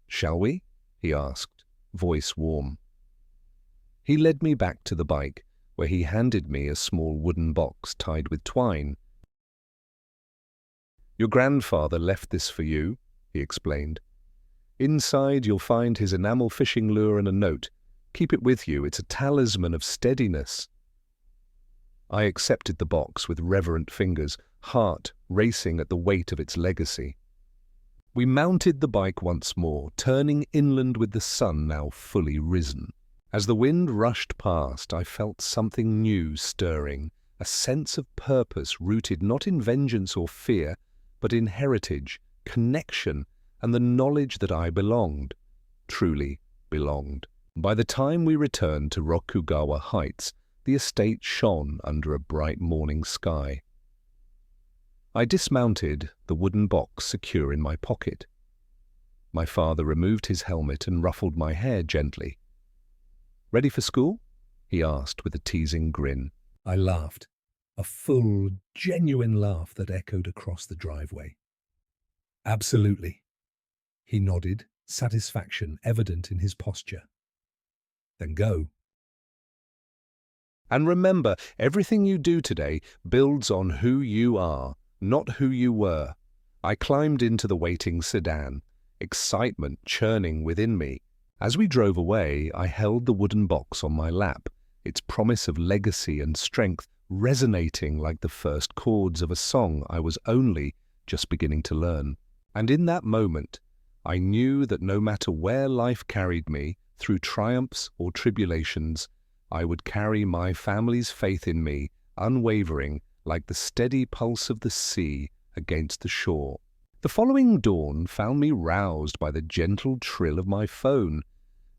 "Shall we?" he asked, voice warm. He led me back to the bike, where he handed me a small wooden box tied with twine. "Your grandfather left this for you," he explained. "Inside you'll find his enamel fishing lure and a note. Keep it with you, it's a talisman of steadiness." I accepted the box with reverent fingers, heart racing at the weight of its legacy. We mounted the bike once more, turning inland with the sun now fully risen. As the wind rushed past, I felt something new stirring, a sense of purpose rooted not in vengeance or fear, but in heritage, connection, and the knowledge that I belonged, truly belonged. By the time we returned to Rokugawa Heights, the estate shone under a bright morning sky. I dismounted, the wooden box secure in my pocket. My father removed his helmet and ruffled my hair gently. "Ready for school?" he asked with a teasing grin. I laughed, a full, genuine laugh that echoed across the driveway. "Absolutely." He nodded, satisfaction evident in his posture. "Then go. And remember, everything you do today builds on who you are, not who you were." I climbed into the waiting sedan, excitement churning within me. As we drove away, I held the wooden box on my lap, its promise of legacy and strength resonating like the first chords of a song I was only just beginning to learn. And in that moment, I knew that no matter where life carried me, through triumphs or tribulations, I would carry my family's faith in me, unwavering, like the steady pulse of the sea against the shore. The following dawn found me roused by the gentle trill of my phone,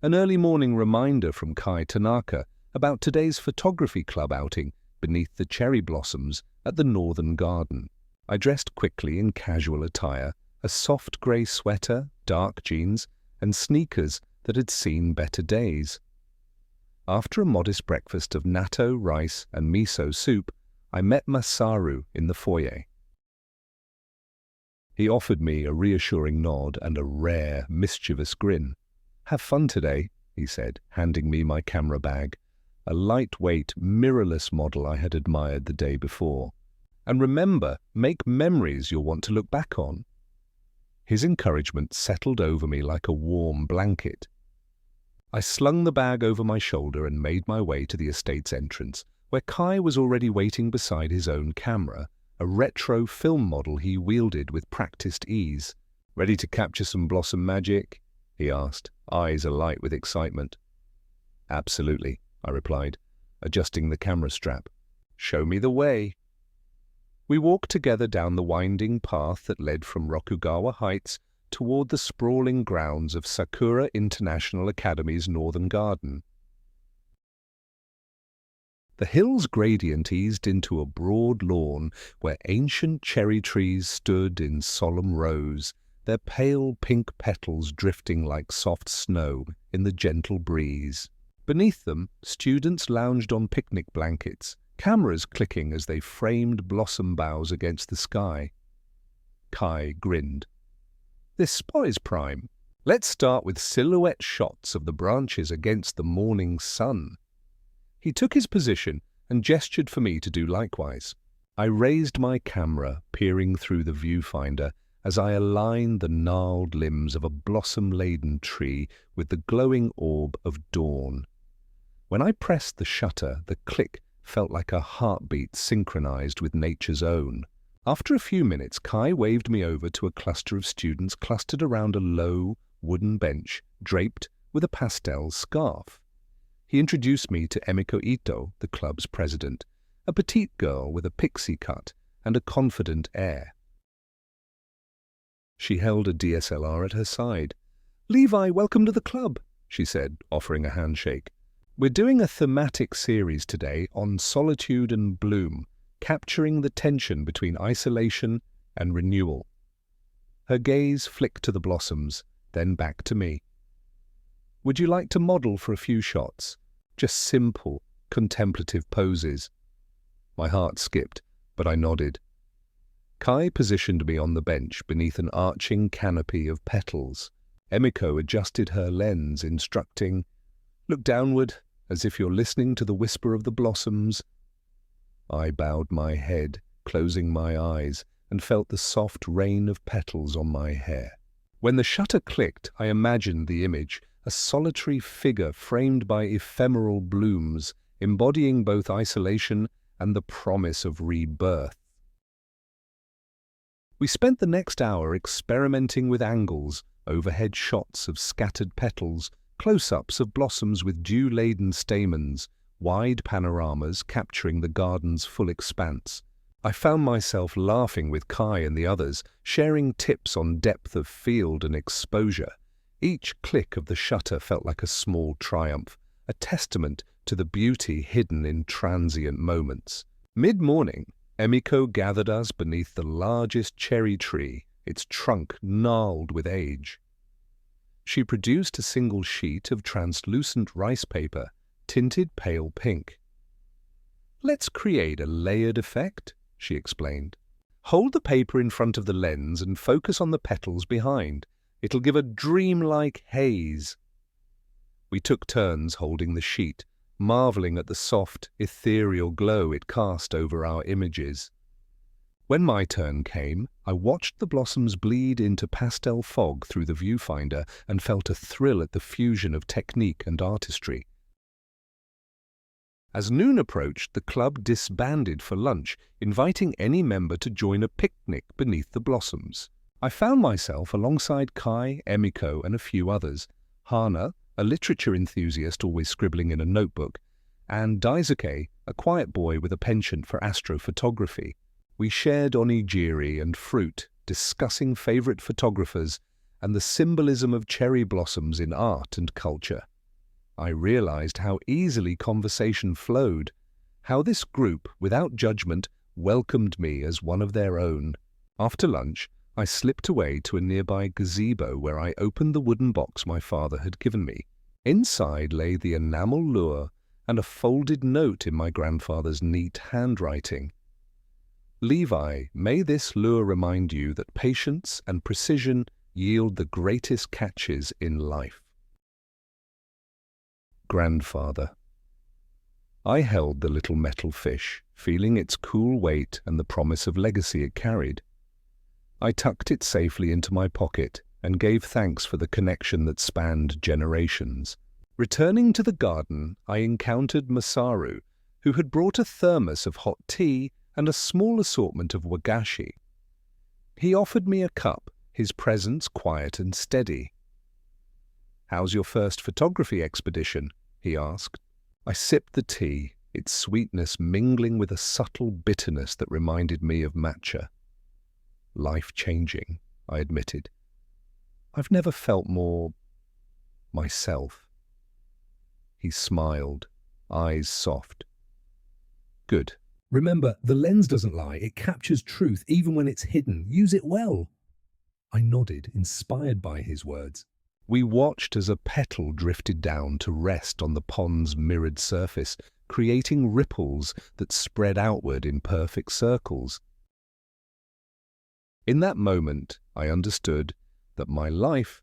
an early morning reminder from Kai Tanaka about today's photography club outing beneath the cherry blossoms at the Northern Garden. I dressed quickly in casual attire, a soft grey sweater, dark jeans, and sneakers that had seen better days. After a modest breakfast of natto, rice, and miso soup, I met Masaru in the foyer. He offered me a reassuring nod and a rare, mischievous grin. "Have fun today," he said, handing me my camera bag, a lightweight, mirrorless model I had admired the day before. "And remember, make memories you'll want to look back on." His encouragement settled over me like a warm blanket. I slung the bag over my shoulder and made my way to the estate's entrance, where Kai was already waiting beside his own camera, a retro film model he wielded with practiced ease. "Ready to capture some blossom magic?" he asked, eyes alight with excitement. "Absolutely," I replied, adjusting the camera strap. "Show me the way." We walked together down the winding path that led from Rokugawa Heights toward the sprawling grounds of Sakura International Academy's Northern Garden. The hill's gradient eased into a broad lawn where ancient cherry trees stood in solemn rows, their pale pink petals drifting like soft snow in the gentle breeze. Beneath them, students lounged on picnic blankets, cameras clicking as they framed blossom boughs against the sky. Kai grinned. "This spot is prime. Let's start with silhouette shots of the branches against the morning sun." He took his position and gestured for me to do likewise. I raised my camera, peering through the viewfinder as I aligned the gnarled limbs of a blossom-laden tree with the glowing orb of dawn. When I pressed the shutter, the click felt like a heartbeat synchronized with nature's own. After a few minutes, Kai waved me over to a cluster of students clustered around a low, wooden bench draped with a pastel scarf. He introduced me to Emiko Ito, the club's president, a petite girl with a pixie cut and a confident air. She held a DSLR at her side. "Levi, welcome to the club," she said, offering a handshake. "We're doing a thematic series today on solitude and bloom, capturing the tension between isolation and renewal." Her gaze flicked to the blossoms, then back to me. "Would you like to model for a few shots? Just simple, contemplative poses." My heart skipped, but I nodded. Kai positioned me on the bench beneath an arching canopy of petals. Emiko adjusted her lens, instructing, "Look downward, as if you're listening to the whisper of the blossoms." I bowed my head, closing my eyes, and felt the soft rain of petals on my hair. When the shutter clicked, I imagined the image, a solitary figure framed by ephemeral blooms, embodying both isolation and the promise of rebirth. We spent the next hour experimenting with angles, overhead shots of scattered petals, close-ups of blossoms with dew-laden stamens, wide panoramas capturing the garden's full expanse. I found myself laughing with Kai and the others, sharing tips on depth of field and exposure. Each click of the shutter felt like a small triumph, a testament to the beauty hidden in transient moments. Mid-morning, Emiko gathered us beneath the largest cherry tree, its trunk gnarled with age. She produced a single sheet of translucent rice paper, tinted pale pink. "Let's create a layered effect," she explained. "Hold the paper in front of the lens and focus on the petals behind. It'll give a dreamlike haze." We took turns holding the sheet, marveling at the soft, ethereal glow it cast over our images. When my turn came, I watched the blossoms bleed into pastel fog through the viewfinder and felt a thrill at the fusion of technique and artistry. As noon approached, the club disbanded for lunch, inviting any member to join a picnic beneath the blossoms. I found myself alongside Kai, Emiko, and a few others. Hana, a literature enthusiast always scribbling in a notebook, and Daisuke, a quiet boy with a penchant for astrophotography. We shared onigiri and fruit, discussing favorite photographers and the symbolism of cherry blossoms in art and culture. I realized how easily conversation flowed, how this group, without judgment, welcomed me as one of their own. After lunch, I slipped away to a nearby gazebo where I opened the wooden box my father had given me. Inside lay the enamel lure and a folded note in my grandfather's neat handwriting. "Levi, may this lure remind you that patience and precision yield the greatest catches in life." Grandfather. I held the little metal fish, feeling its cool weight and the promise of legacy it carried. I tucked it safely into my pocket and gave thanks for the connection that spanned generations. Returning to the garden, I encountered Masaru, who had brought a thermos of hot tea and a small assortment of wagashi. He offered me a cup, his presence quiet and steady. "How's your first photography expedition?" he asked. I sipped the tea, its sweetness mingling with a subtle bitterness that reminded me of matcha. "Life-changing," I admitted. "I've never felt more myself." He smiled, eyes soft. "Good. Remember, the lens doesn't lie. It captures truth even when it's hidden. Use it well." I nodded, inspired by his words. We watched as a petal drifted down to rest on the pond's mirrored surface, creating ripples that spread outward in perfect circles. In that moment, I understood that my life,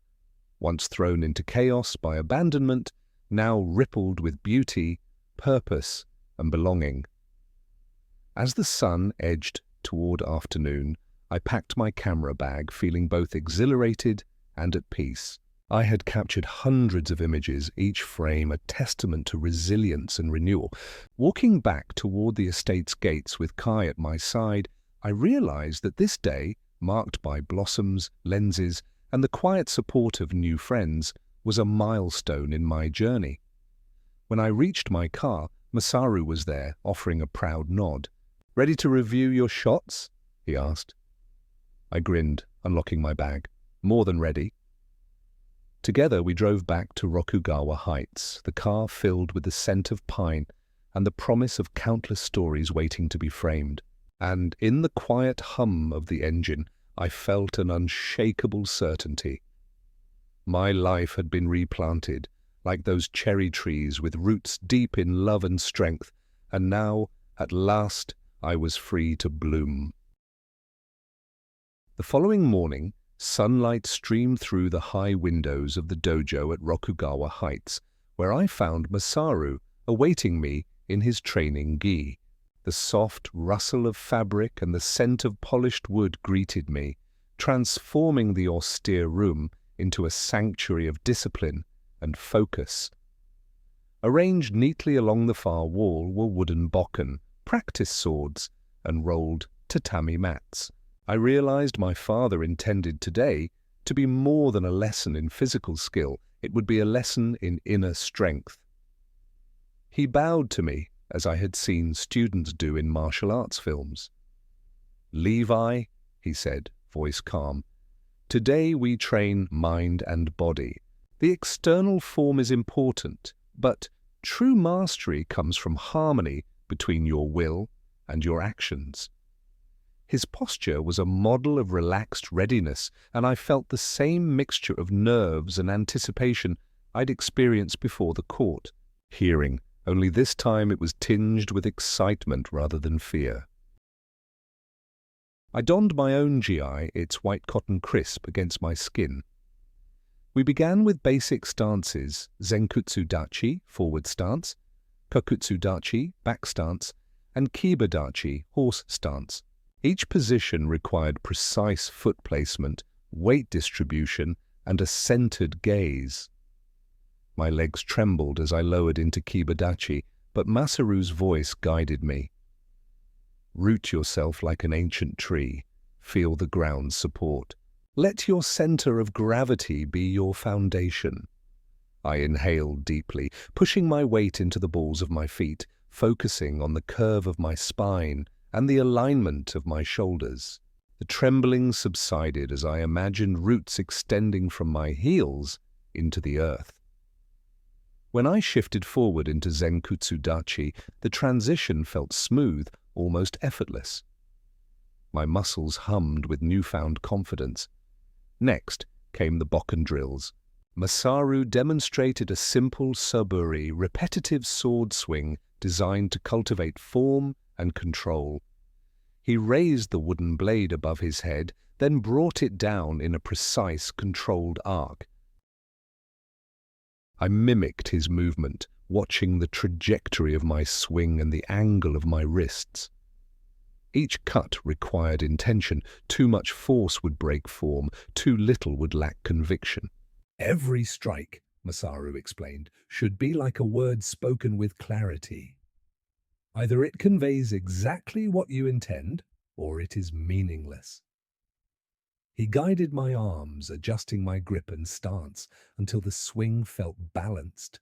once thrown into chaos by abandonment, now rippled with beauty, purpose, and belonging. As the sun edged toward afternoon, I packed my camera bag, feeling both exhilarated and at peace. I had captured hundreds of images, each frame a testament to resilience and renewal. Walking back toward the estate's gates with Kai at my side, I realized that this day, marked by blossoms, lenses, and the quiet support of new friends, was a milestone in my journey. When I reached my car, Masaru was there, offering a proud nod. "Ready to review your shots?" he asked. I grinned, unlocking my bag. "More than ready." Together we drove back to Rokugawa Heights, the car filled with the scent of pine and the promise of countless stories waiting to be framed. And in the quiet hum of the engine, I felt an unshakable certainty. My life had been replanted, like those cherry trees with roots deep in love and strength, and now, at last, I was free to bloom. The following morning, sunlight streamed through the high windows of the dojo at Rokugawa Heights, where I found Masaru awaiting me in his training gi. The soft rustle of fabric and the scent of polished wood greeted me, transforming the austere room into a sanctuary of discipline and focus. Arranged neatly along the far wall were wooden bokken, practice swords, and rolled tatami mats. I realized my father intended today to be more than a lesson in physical skill. It would be a lesson in inner strength. He bowed to me, as I had seen students do in martial arts films. "Levi," he said, voice calm, "today we train mind and body. The external form is important, but true mastery comes from harmony between your will and your actions. His posture was a model of relaxed readiness, and I felt the same mixture of nerves and anticipation I'd experienced before the court hearing, only this time it was tinged with excitement rather than fear. I donned my own GI, its white cotton crisp, against my skin. We began with basic stances: Zenkutsu Dachi, forward stance, Kokutsu Dachi, back stance, and Kiba Dachi, horse stance. Each position required precise foot placement, weight distribution, and a centered gaze. My legs trembled as I lowered into Kiba Dachi, but Masaru's voice guided me. Root yourself like an ancient tree. Feel the ground's support. Let your center of gravity be your foundation. I inhaled deeply, pushing my weight into the balls of my feet, focusing on the curve of my spine and the alignment of my shoulders. The trembling subsided as I imagined roots extending from my heels into the earth. When I shifted forward into Zenkutsu Dachi, the transition felt smooth, almost effortless. My muscles hummed with newfound confidence. Next came the bokken drills. Masaru demonstrated a simple saburi, repetitive sword swing designed to cultivate form and control. He raised the wooden blade above his head, then brought it down in a precise, controlled arc. I mimicked his movement, watching the trajectory of my swing and the angle of my wrists. Each cut required intention. Too much force would break form, too little would lack conviction. Every strike, Masaru explained, should be like a word spoken with clarity. Either it conveys exactly what you intend, or it is meaningless. He guided my arms, adjusting my grip and stance until the swing felt balanced.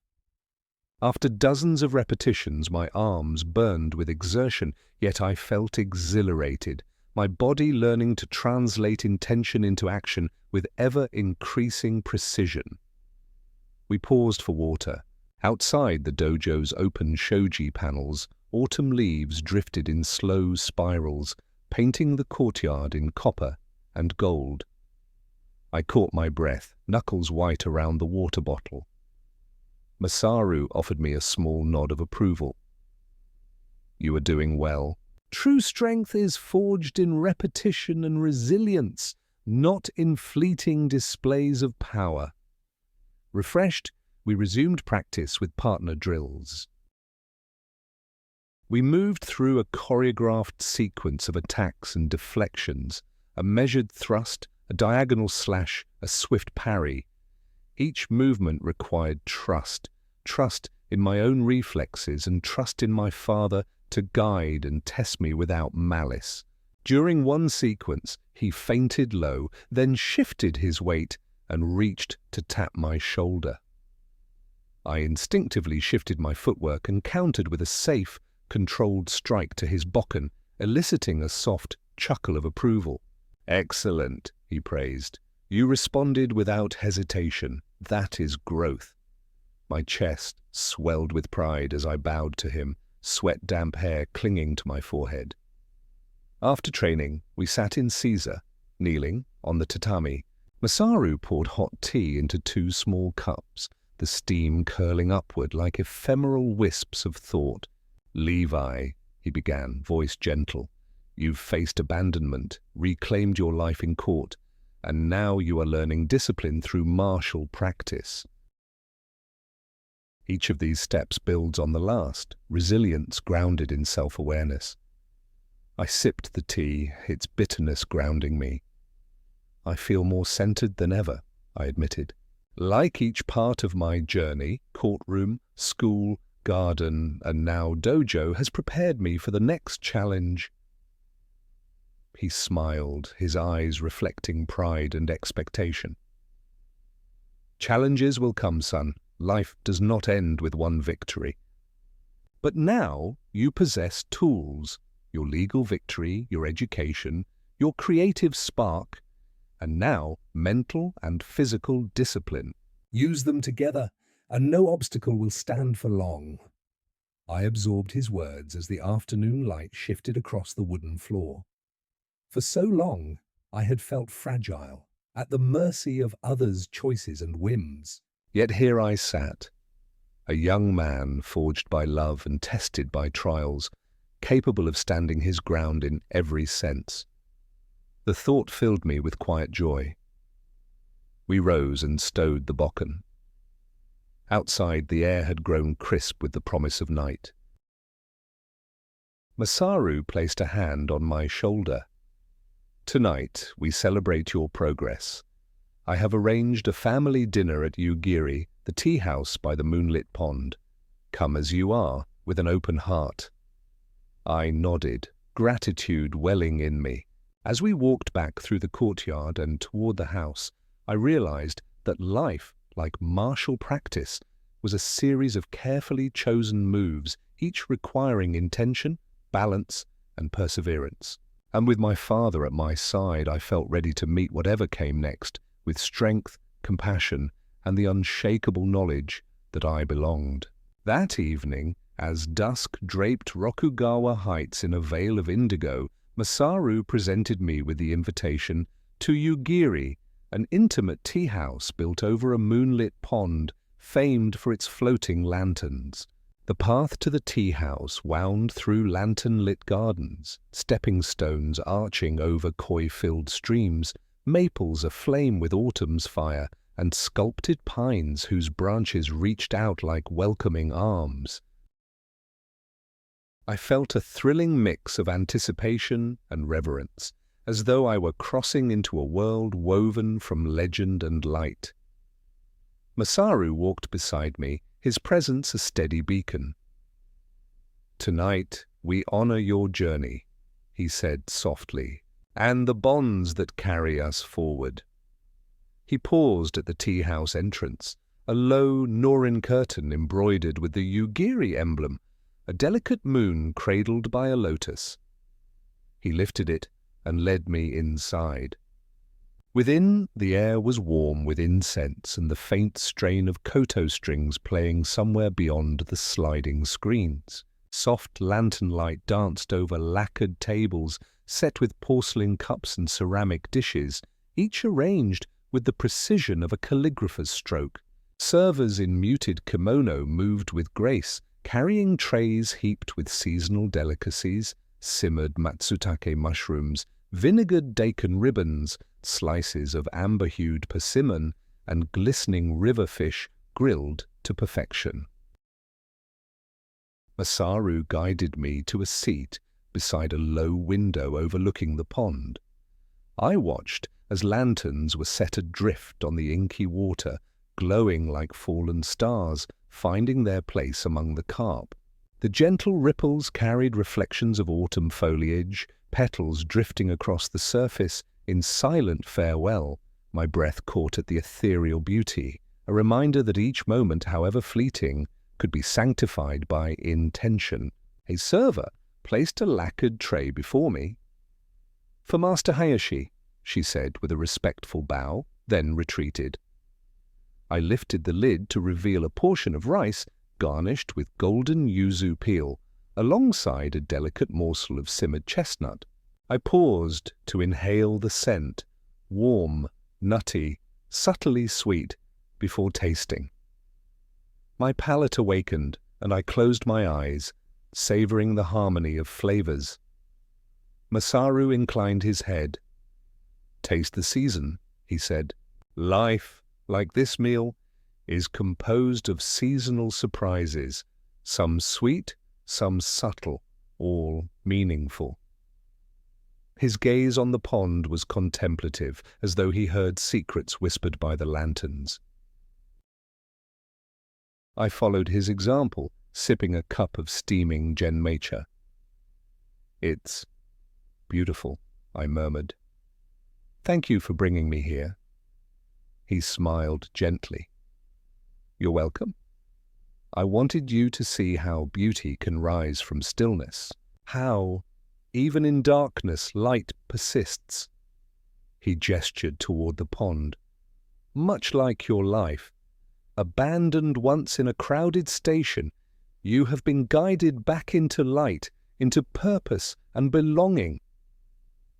After dozens of repetitions, my arms burned with exertion, yet I felt exhilarated, my body learning to translate intention into action with ever-increasing precision. We paused for water. Outside the dojo's open shoji panels, autumn leaves drifted in slow spirals, painting the courtyard in copper and gold. I caught my breath, knuckles white around the water bottle. Masaru offered me a small nod of approval. You are doing well. True strength is forged in repetition and resilience, not in fleeting displays of power. Refreshed, we resumed practice with partner drills. We moved through a choreographed sequence of attacks and deflections, a measured thrust, a diagonal slash, a swift parry. Each movement required trust in my own reflexes and trust in my father to guide and test me without malice. During one sequence, he fainted low, then shifted his weight and reached to tap my shoulder. I instinctively shifted my footwork and countered with a safe, controlled strike to his bokken, eliciting a soft chuckle of approval. Excellent, he praised. You responded without hesitation. That is growth. My chest swelled with pride as I bowed to him, sweat-damp hair clinging to my forehead. After training, we sat in Caesar, kneeling on the tatami. Masaru poured hot tea into 2 small cups, the steam curling upward like ephemeral wisps of thought. Levi, he began, voice gentle, you've faced abandonment, reclaimed your life in court, and now you are learning discipline through martial practice. Each of these steps builds on the last, resilience grounded in self-awareness. I sipped the tea, its bitterness grounding me. I feel more centered than ever, I admitted. Like each part of my journey, courtroom, school, garden, and now dojo has prepared me for the next challenge. He smiled, his eyes reflecting pride and expectation. Challenges will come, son. Life does not end with one victory. But now you possess tools, your legal victory, your education, your creative spark, and now mental and physical discipline. Use them together, and no obstacle will stand for long. I absorbed his words as the afternoon light shifted across the wooden floor. For so long, I had felt fragile, at the mercy of others' choices and whims. Yet here I sat, a young man forged by love and tested by trials, capable of standing his ground in every sense. The thought filled me with quiet joy. We rose and stowed the bokken. Outside, the air had grown crisp with the promise of night. Masaru placed a hand on my shoulder. "Tonight, we celebrate your progress. I have arranged a family dinner at Yugiri, the tea house by the moonlit pond. Come as you are, with an open heart." I nodded, gratitude welling in me. As we walked back through the courtyard and toward the house, I realized that life, like martial practice, was a series of carefully chosen moves, each requiring intention, balance, and perseverance. And with my father at my side, I felt ready to meet whatever came next, with strength, compassion, and the unshakable knowledge that I belonged. That evening, as dusk draped Rokugawa Heights in a veil of indigo, Masaru presented me with the invitation to Yugiri, an intimate tea house built over a moonlit pond, famed for its floating lanterns. The path to the tea house wound through lantern-lit gardens, stepping stones arching over koi-filled streams, maples aflame with autumn's fire, and sculpted pines whose branches reached out like welcoming arms. I felt a thrilling mix of anticipation and reverence, as though I were crossing into a world woven from legend and light. Masaru walked beside me, his presence a steady beacon. "Tonight we honor your journey," he said softly, "and the bonds that carry us forward." He paused at the tea house entrance, a low Norin curtain embroidered with the Yugiri emblem, a delicate moon cradled by a lotus. He lifted it and led me inside. Within, the air was warm with incense and the faint strain of koto strings playing somewhere beyond the sliding screens. Soft lantern light danced over lacquered tables set with porcelain cups and ceramic dishes, each arranged with the precision of a calligrapher's stroke. Servers in muted kimono moved with grace, carrying trays heaped with seasonal delicacies, simmered matsutake mushrooms, vinegared daikon ribbons, slices of amber-hued persimmon, and glistening river fish grilled to perfection. Masaru guided me to a seat beside a low window overlooking the pond. I watched as lanterns were set adrift on the inky water, glowing like fallen stars, finding their place among the carp. The gentle ripples carried reflections of autumn foliage, petals drifting across the surface in silent farewell. My breath caught at the ethereal beauty, a reminder that each moment, however fleeting, could be sanctified by intention. A server placed a lacquered tray before me. "For Master Hayashi," she said with a respectful bow, then retreated. I lifted the lid to reveal a portion of rice garnished with golden yuzu peel, alongside a delicate morsel of simmered chestnut. I paused to inhale the scent, warm, nutty, subtly sweet, before tasting. My palate awakened, and I closed my eyes, savoring the harmony of flavors. Masaru inclined his head. "Taste the season," he said. "Life, like this meal, is composed of seasonal surprises, some sweet, some subtle, all meaningful." His gaze on the pond was contemplative, as though he heard secrets whispered by the lanterns. I followed his example, sipping a cup of steaming genmaicha. "It's beautiful," I murmured. "Thank you for bringing me here." He smiled gently. "You're welcome. I wanted you to see how beauty can rise from stillness, how, even in darkness, light persists." He gestured toward the pond. "Much like your life, abandoned once in a crowded station, you have been guided back into light, into purpose and belonging."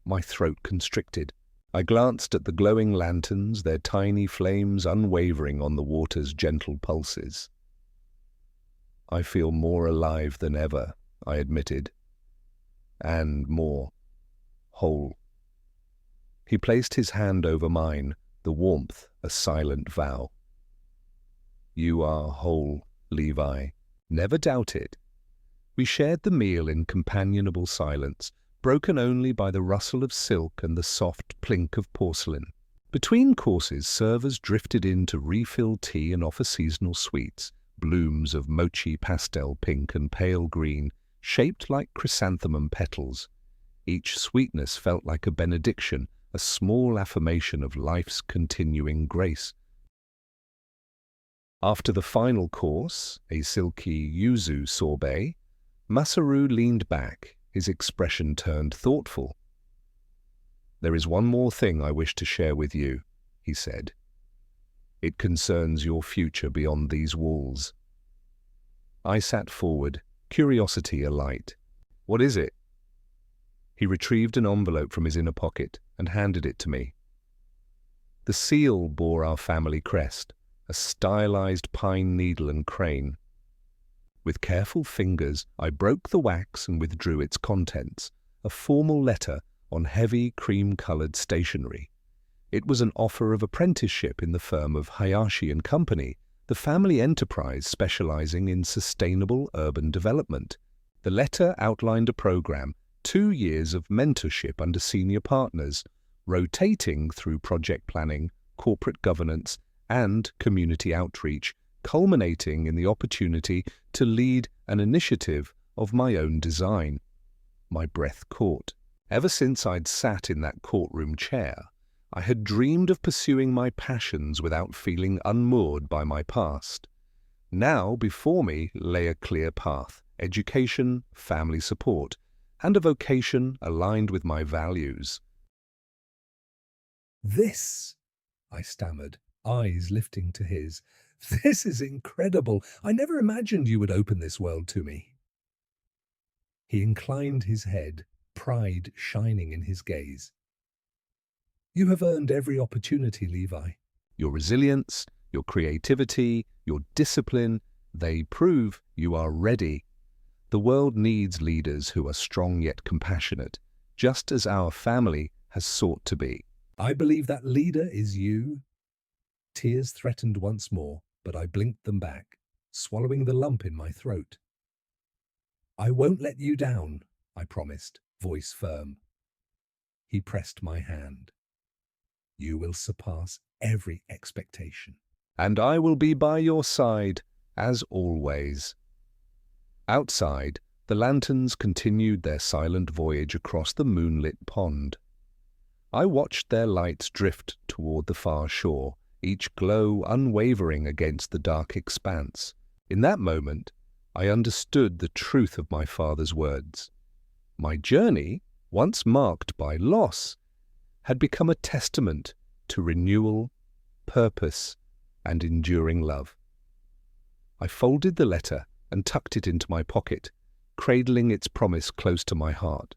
My throat constricted. I glanced at the glowing lanterns, their tiny flames unwavering on the water's gentle pulses. I feel more alive than ever, I admitted, and more whole. He placed his hand over mine, the warmth a silent vow. You are whole, Levi. Never doubt it. We shared the meal in companionable silence, broken only by the rustle of silk and the soft plink of porcelain. Between courses, servers drifted in to refill tea and offer seasonal sweets, blooms of mochi pastel pink and pale green, shaped like chrysanthemum petals. Each sweetness felt like a benediction, a small affirmation of life's continuing grace. After the final course, a silky yuzu sorbet, Masaru leaned back, his expression turned thoughtful. There is one more thing I wish to share with you, he said. It concerns your future beyond these walls. I sat forward, curiosity alight. What is it? He retrieved an envelope from his inner pocket and handed it to me. The seal bore our family crest, a stylized pine needle and crane. With careful fingers, I broke the wax and withdrew its contents, a formal letter on heavy cream-colored stationery. It was an offer of apprenticeship in the firm of Hayashi and Company, the family enterprise specializing in sustainable urban development. The letter outlined a program, 2 years of mentorship under senior partners, rotating through project planning, corporate governance, and community outreach, culminating in the opportunity to lead an initiative of my own design. My breath caught. Ever since I'd sat in that courtroom chair, I had dreamed of pursuing my passions without feeling unmoored by my past. Now before me lay a clear path, education, family support, and a vocation aligned with my values. This, I stammered, eyes lifting to his. This is incredible. I never imagined you would open this world to me. He inclined his head, pride shining in his gaze. You have earned every opportunity, Levi. Your resilience, your creativity, your discipline, they prove you are ready. The world needs leaders who are strong yet compassionate, just as our family has sought to be. I believe that leader is you. Tears threatened once more, but I blinked them back, swallowing the lump in my throat. I won't let you down, I promised, voice firm. He pressed my hand. You will surpass every expectation. And I will be by your side, as always. Outside, the lanterns continued their silent voyage across the moonlit pond. I watched their lights drift toward the far shore, each glow unwavering against the dark expanse. In that moment, I understood the truth of my father's words. My journey, once marked by loss, had become a testament to renewal, purpose, and enduring love. I folded the letter and tucked it into my pocket, cradling its promise close to my heart.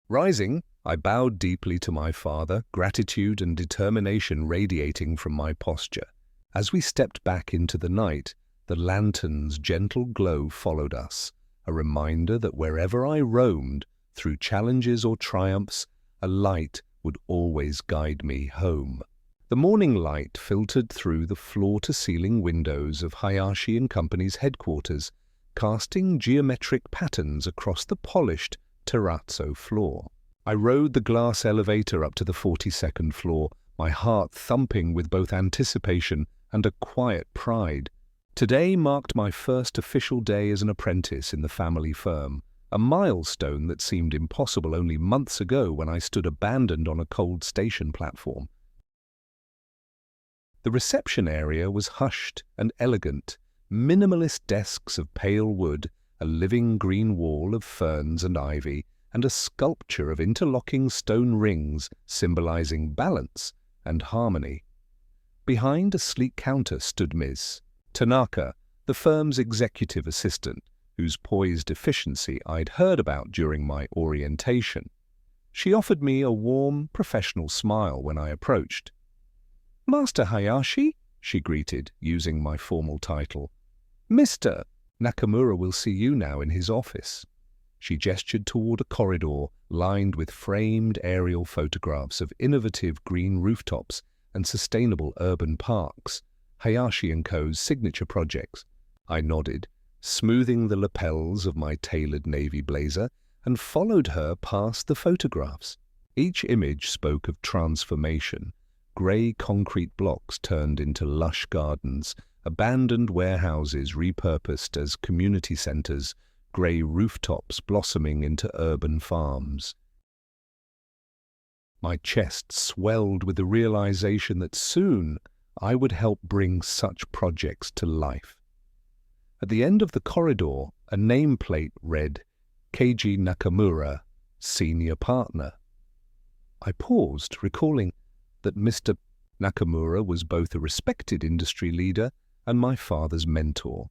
Rising, I bowed deeply to my father, gratitude and determination radiating from my posture. As we stepped back into the night, the lantern's gentle glow followed us, a reminder that wherever I roamed, through challenges or triumphs, a light would always guide me home. The morning light filtered through the floor-to-ceiling windows of Hayashi and Company's headquarters, casting geometric patterns across the polished terrazzo floor. I rode the glass elevator up to the 42nd floor, my heart thumping with both anticipation and a quiet pride. Today marked my first official day as an apprentice in the family firm, a milestone that seemed impossible only months ago when I stood abandoned on a cold station platform. The reception area was hushed and elegant, minimalist desks of pale wood, a living green wall of ferns and ivy, and a sculpture of interlocking stone rings symbolizing balance and harmony. Behind a sleek counter stood Ms. Tanaka, the firm's executive assistant, whose poised efficiency I'd heard about during my orientation. She offered me a warm, professional smile when I approached. "Master Hayashi," she greeted, using my formal title. "Mr. Nakamura will see you now in his office." She gestured toward a corridor lined with framed aerial photographs of innovative green rooftops and sustainable urban parks, Hayashi & Co.'s signature projects. I nodded, smoothing the lapels of my tailored navy blazer, and followed her past the photographs. Each image spoke of transformation. Grey concrete blocks turned into lush gardens, abandoned warehouses repurposed as community centers, grey rooftops blossoming into urban farms. My chest swelled with the realization that soon I would help bring such projects to life. At the end of the corridor, a nameplate read, "Keiji Nakamura, Senior Partner." I paused, recalling that Mr. Nakamura was both a respected industry leader and my father's mentor.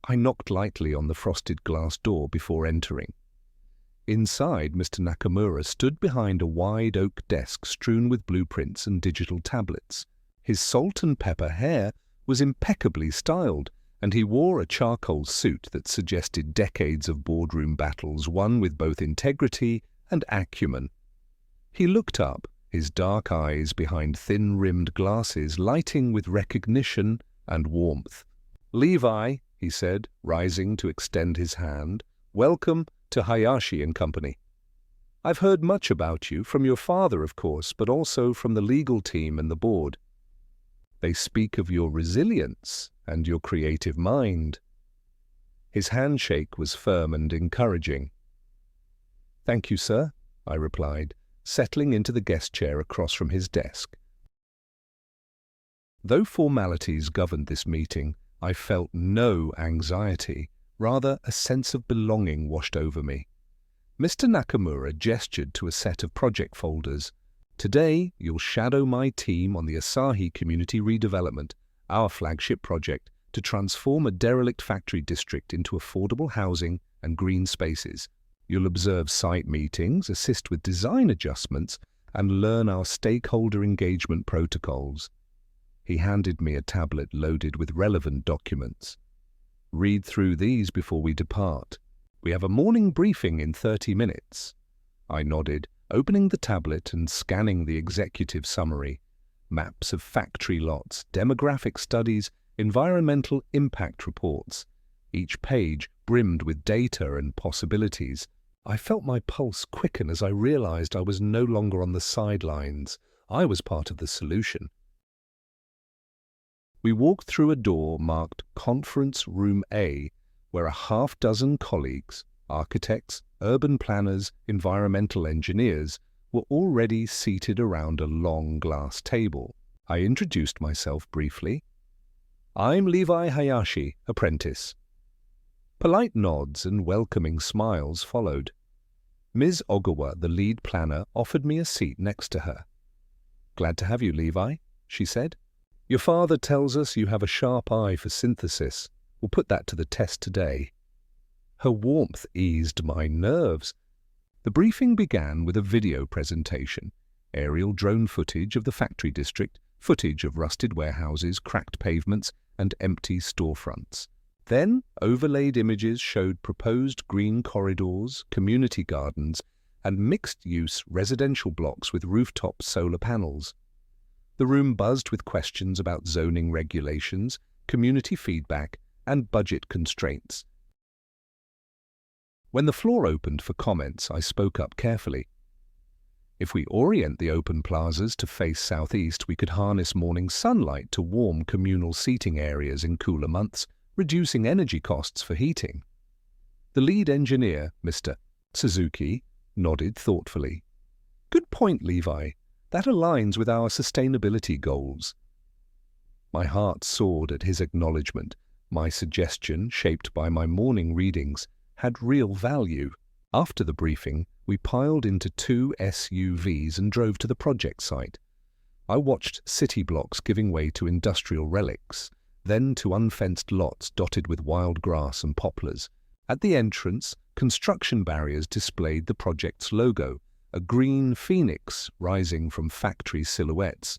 I knocked lightly on the frosted glass door before entering. Inside, Mr. Nakamura stood behind a wide oak desk strewn with blueprints and digital tablets. His salt and pepper hair was impeccably styled, and he wore a charcoal suit that suggested decades of boardroom battles won with both integrity and acumen. He looked up, his dark eyes behind thin-rimmed glasses lighting with recognition and warmth. "Levi," he said, rising to extend his hand, "welcome to Hayashi & Company. I've heard much about you, from your father, of course, but also from the legal team and the board. They speak of your resilience and your creative mind." His handshake was firm and encouraging. "Thank you, sir," I replied, settling into the guest chair across from his desk. Though formalities governed this meeting, I felt no anxiety, rather a sense of belonging washed over me. Mr. Nakamura gestured to a set of project folders. "Today, you'll shadow my team on the Asahi Community Redevelopment, our flagship project to transform a derelict factory district into affordable housing and green spaces. You'll observe site meetings, assist with design adjustments, and learn our stakeholder engagement protocols." He handed me a tablet loaded with relevant documents. "Read through these before we depart. We have a morning briefing in 30 minutes. I nodded, opening the tablet and scanning the executive summary. Maps of factory lots, demographic studies, environmental impact reports. Each page brimmed with data and possibilities. I felt my pulse quicken as I realized I was no longer on the sidelines. I was part of the solution. We walked through a door marked Conference Room A, where a half-dozen colleagues, architects, urban planners, environmental engineers, were already seated around a long glass table. I introduced myself briefly. "I'm Levi Hayashi, apprentice." Polite nods and welcoming smiles followed. Ms. Ogawa, the lead planner, offered me a seat next to her. "Glad to have you, Levi," she said. "Your father tells us you have a sharp eye for synthesis. We'll put that to the test today." Her warmth eased my nerves. The briefing began with a video presentation, aerial drone footage of the factory district, footage of rusted warehouses, cracked pavements, and empty storefronts. Then, overlaid images showed proposed green corridors, community gardens, and mixed-use residential blocks with rooftop solar panels. The room buzzed with questions about zoning regulations, community feedback, and budget constraints. When the floor opened for comments, I spoke up carefully. If we orient the open plazas to face southeast, we could harness morning sunlight to warm communal seating areas in cooler months, reducing energy costs for heating. The lead engineer, Mr. Suzuki, nodded thoughtfully. "Good point, Levi. That aligns with our sustainability goals." My heart soared at his acknowledgement. My suggestion, shaped by my morning readings, had real value. After the briefing, we piled into 2 SUVs and drove to the project site. I watched city blocks giving way to industrial relics, then to unfenced lots dotted with wild grass and poplars. At the entrance, construction barriers displayed the project's logo, a green phoenix rising from factory silhouettes.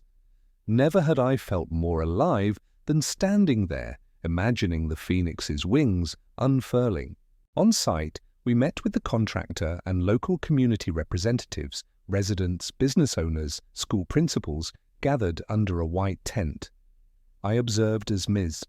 Never had I felt more alive than standing there, imagining the phoenix's wings unfurling. On site, we met with the contractor and local community representatives, residents, business owners, school principals, gathered under a white tent. I observed as Ms.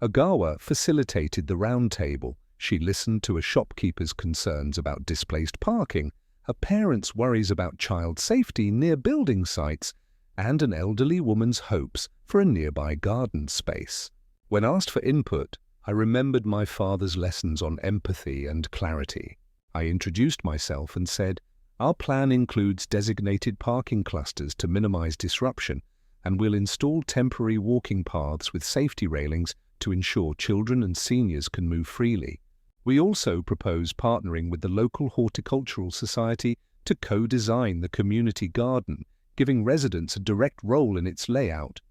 Ogawa facilitated the round table. She listened to a shopkeeper's concerns about displaced parking, her parents' worries about child safety near building sites, and an elderly woman's hopes for a nearby garden space. When asked for input, I remembered my father's lessons on empathy and clarity. I introduced myself and said, "Our plan includes designated parking clusters to minimize disruption, and we'll install temporary walking paths with safety railings to ensure children and seniors can move freely. We also propose partnering with the local horticultural society to co-design the community garden, giving residents a direct role in its layout."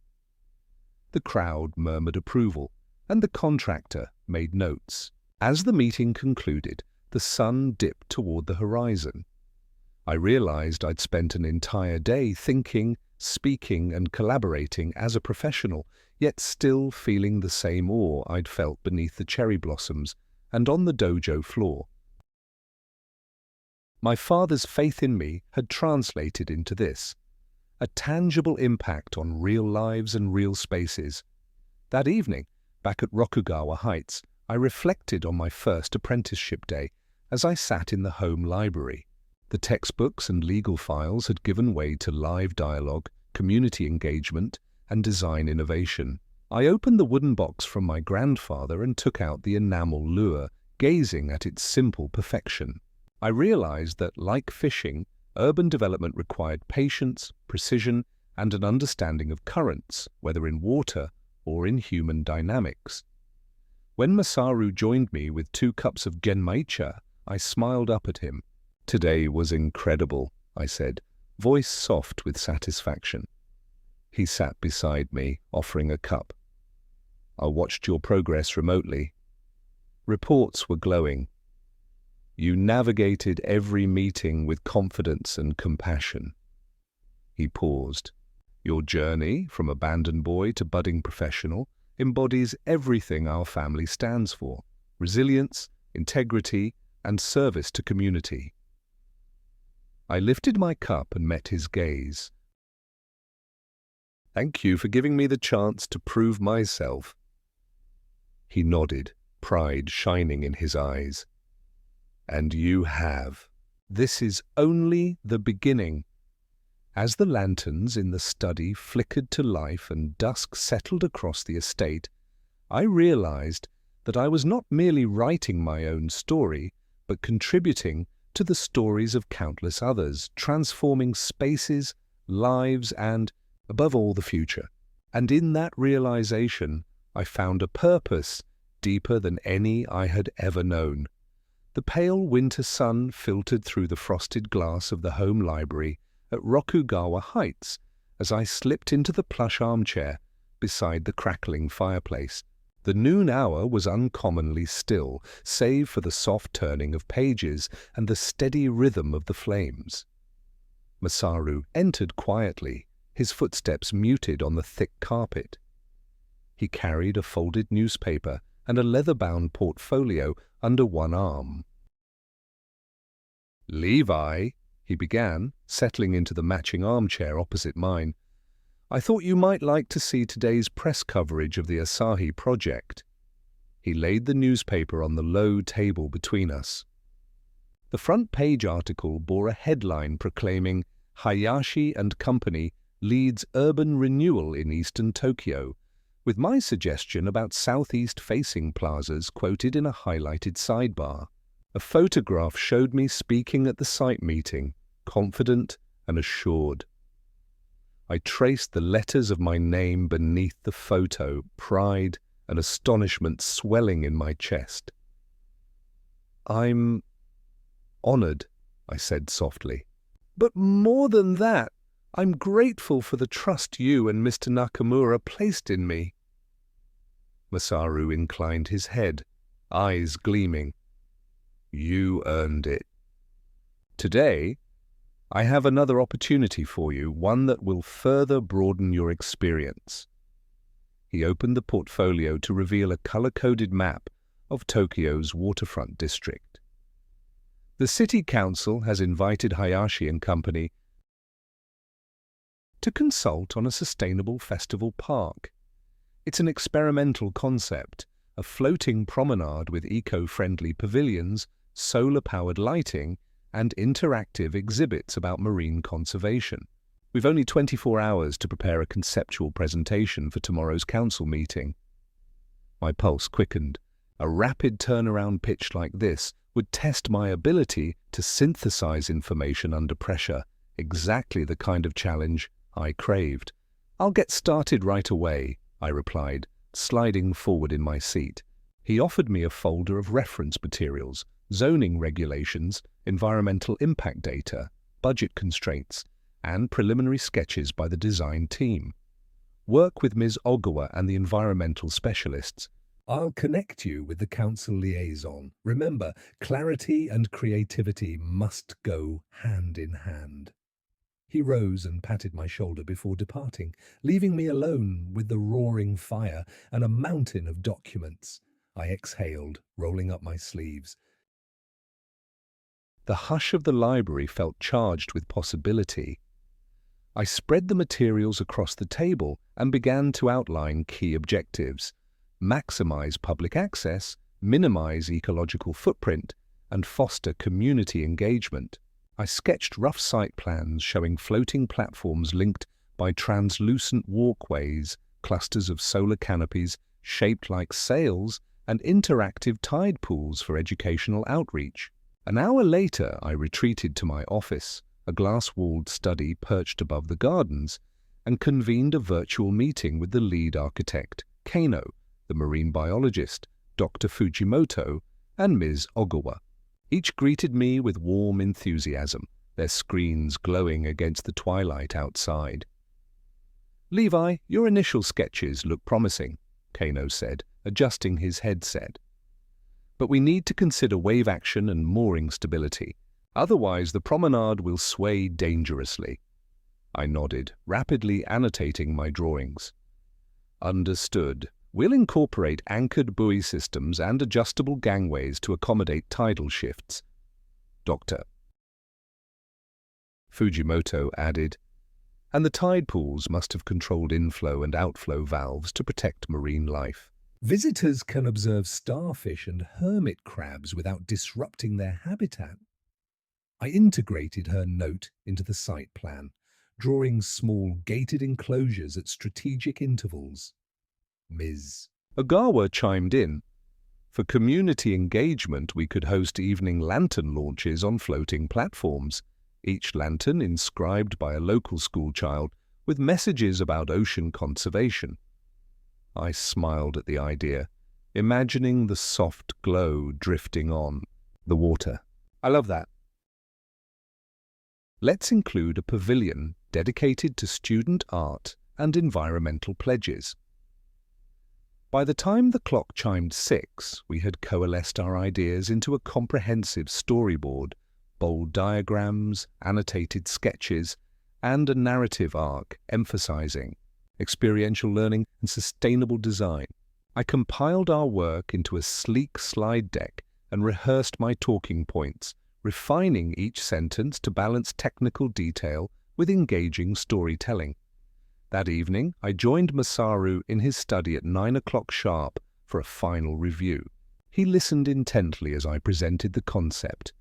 The crowd murmured approval, and the contractor made notes. As the meeting concluded, the sun dipped toward the horizon. I realized I'd spent an entire day thinking, speaking, and collaborating as a professional, yet still feeling the same awe I'd felt beneath the cherry blossoms and on the dojo floor. My father's faith in me had translated into this, a tangible impact on real lives and real spaces. That evening, back at Rokugawa Heights, I reflected on my first apprenticeship day as I sat in the home library. The textbooks and legal files had given way to live dialogue, community engagement, and design innovation. I opened the wooden box from my grandfather and took out the enamel lure, gazing at its simple perfection. I realized that, like fishing, urban development required patience, precision, and an understanding of currents, whether in water or in human dynamics. When Masaru joined me with 2 cups of genmaicha, I smiled up at him. "Today was incredible," I said, voice soft with satisfaction. He sat beside me, offering a cup. "I watched your progress remotely." Reports were glowing. "You navigated every meeting with confidence and compassion." He paused. "Your journey, from abandoned boy to budding professional, embodies everything our family stands for: resilience, integrity, and service to community." I lifted my cup and met his gaze. "Thank you for giving me the chance to prove myself." He nodded, pride shining in his eyes. "And you have. This is only the beginning." As the lanterns in the study flickered to life and dusk settled across the estate, I realized that I was not merely writing my own story, but contributing to the stories of countless others, transforming spaces, lives, and, above all, the future. And in that realization, I found a purpose deeper than any I had ever known. The pale winter sun filtered through the frosted glass of the home library at Rokugawa Heights as I slipped into the plush armchair beside the crackling fireplace. The noon hour was uncommonly still, save for the soft turning of pages and the steady rhythm of the flames. Masaru entered quietly, his footsteps muted on the thick carpet. He carried a folded newspaper and a leather-bound portfolio under one arm. "Levi," he began, settling into the matching armchair opposite mine, "I thought you might like to see today's press coverage of the Asahi project." He laid the newspaper on the low table between us. The front page article bore a headline proclaiming, "Hayashi and Company leads urban renewal in eastern Tokyo," with my suggestion about southeast-facing plazas quoted in a highlighted sidebar. A photograph showed me speaking at the site meeting, confident and assured. I traced the letters of my name beneath the photo, pride and astonishment swelling in my chest. "I'm honored," I said softly. "But more than that, I'm grateful for the trust you and Mr. Nakamura placed in me." Masaru inclined his head, eyes gleaming. "You earned it." Today, I have another opportunity for you, one that will further broaden your experience. He opened the portfolio to reveal a color-coded map of Tokyo's waterfront district. The city council has invited Hayashi and company to consult on a sustainable festival park. It's an experimental concept, a floating promenade with eco-friendly pavilions, solar-powered lighting, and interactive exhibits about marine conservation. We've only 24 hours to prepare a conceptual presentation for tomorrow's council meeting. My pulse quickened. A rapid turnaround pitch like this would test my ability to synthesize information under pressure, exactly the kind of challenge I craved. "I'll get started right away," I replied, sliding forward in my seat. He offered me a folder of reference materials, zoning regulations, environmental impact data, budget constraints, and preliminary sketches by the design team. "Work with Ms. Ogawa and the environmental specialists. I'll connect you with the council liaison. Remember, clarity and creativity must go hand in hand." He rose and patted my shoulder before departing, leaving me alone with the roaring fire and a mountain of documents. I exhaled, rolling up my sleeves. The hush of the library felt charged with possibility. I spread the materials across the table and began to outline key objectives: maximize public access, minimize ecological footprint, and foster community engagement. I sketched rough site plans showing floating platforms linked by translucent walkways, clusters of solar canopies shaped like sails, and interactive tide pools for educational outreach. An hour later, I retreated to my office, a glass-walled study perched above the gardens, and convened a virtual meeting with the lead architect, Kano, the marine biologist, Dr. Fujimoto, and Ms. Ogawa. Each greeted me with warm enthusiasm, their screens glowing against the twilight outside. "Levi, your initial sketches look promising," Kano said, adjusting his headset. "But we need to consider wave action and mooring stability. Otherwise, the promenade will sway dangerously." I nodded, rapidly annotating my drawings. "Understood. We'll incorporate anchored buoy systems and adjustable gangways to accommodate tidal shifts." Dr. Fujimoto added, "And the tide pools must have controlled inflow and outflow valves to protect marine life." Visitors can observe starfish and hermit crabs without disrupting their habitat. I integrated her note into the site plan, drawing small gated enclosures at strategic intervals. Ms. Ogawa chimed in. "For community engagement, we could host evening lantern launches on floating platforms, each lantern inscribed by a local schoolchild with messages about ocean conservation." I smiled at the idea, imagining the soft glow drifting on the water. "I love that." "Let's include a pavilion dedicated to student art and environmental pledges." By the time the clock chimed 6, we had coalesced our ideas into a comprehensive storyboard, bold diagrams, annotated sketches, and a narrative arc emphasizing experiential learning and sustainable design. I compiled our work into a sleek slide deck and rehearsed my talking points, refining each sentence to balance technical detail with engaging storytelling. That evening, I joined Masaru in his study at 9 o'clock sharp for a final review. He listened intently as I presented the concept,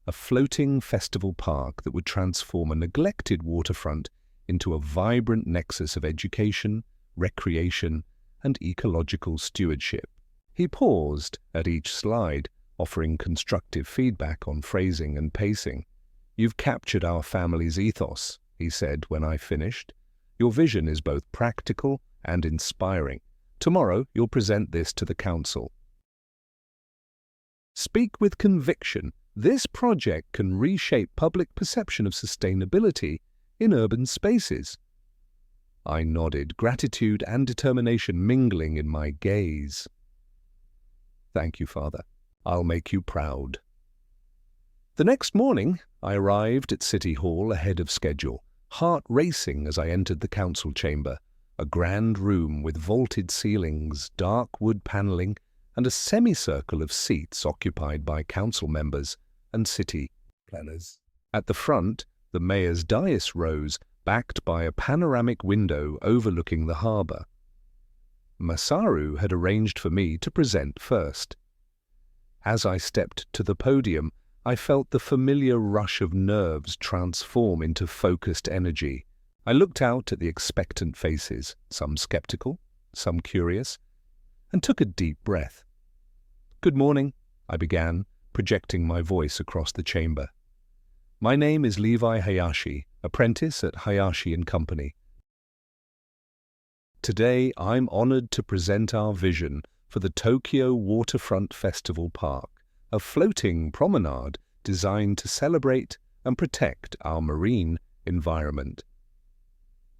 a floating festival park that would transform a neglected waterfront into a vibrant nexus of education, recreation, and ecological stewardship. He paused at each slide, offering constructive feedback on phrasing and pacing. "You've captured our family's ethos," he said when I finished. "Your vision is both practical and inspiring. Tomorrow, you'll present this to the council." Speak with conviction. This project can reshape public perception of sustainability in urban spaces. I nodded, gratitude and determination mingling in my gaze. "Thank you, Father. I'll make you proud." The next morning, I arrived at City Hall ahead of schedule, heart racing as I entered the council chamber, a grand room with vaulted ceilings, dark wood panelling, and a semicircle of seats occupied by council members and city planners. At the front, the mayor's dais rose, backed by a panoramic window overlooking the harbour. Masaru had arranged for me to present first. As I stepped to the podium, I felt the familiar rush of nerves transform into focused energy. I looked out at the expectant faces, some skeptical, some curious, and took a deep breath. "Good morning," I began, projecting my voice across the chamber. "My name is Levi Hayashi, apprentice at Hayashi and Company. Today, I'm honored to present our vision for the Tokyo Waterfront Festival Park, a floating promenade designed to celebrate and protect our marine environment."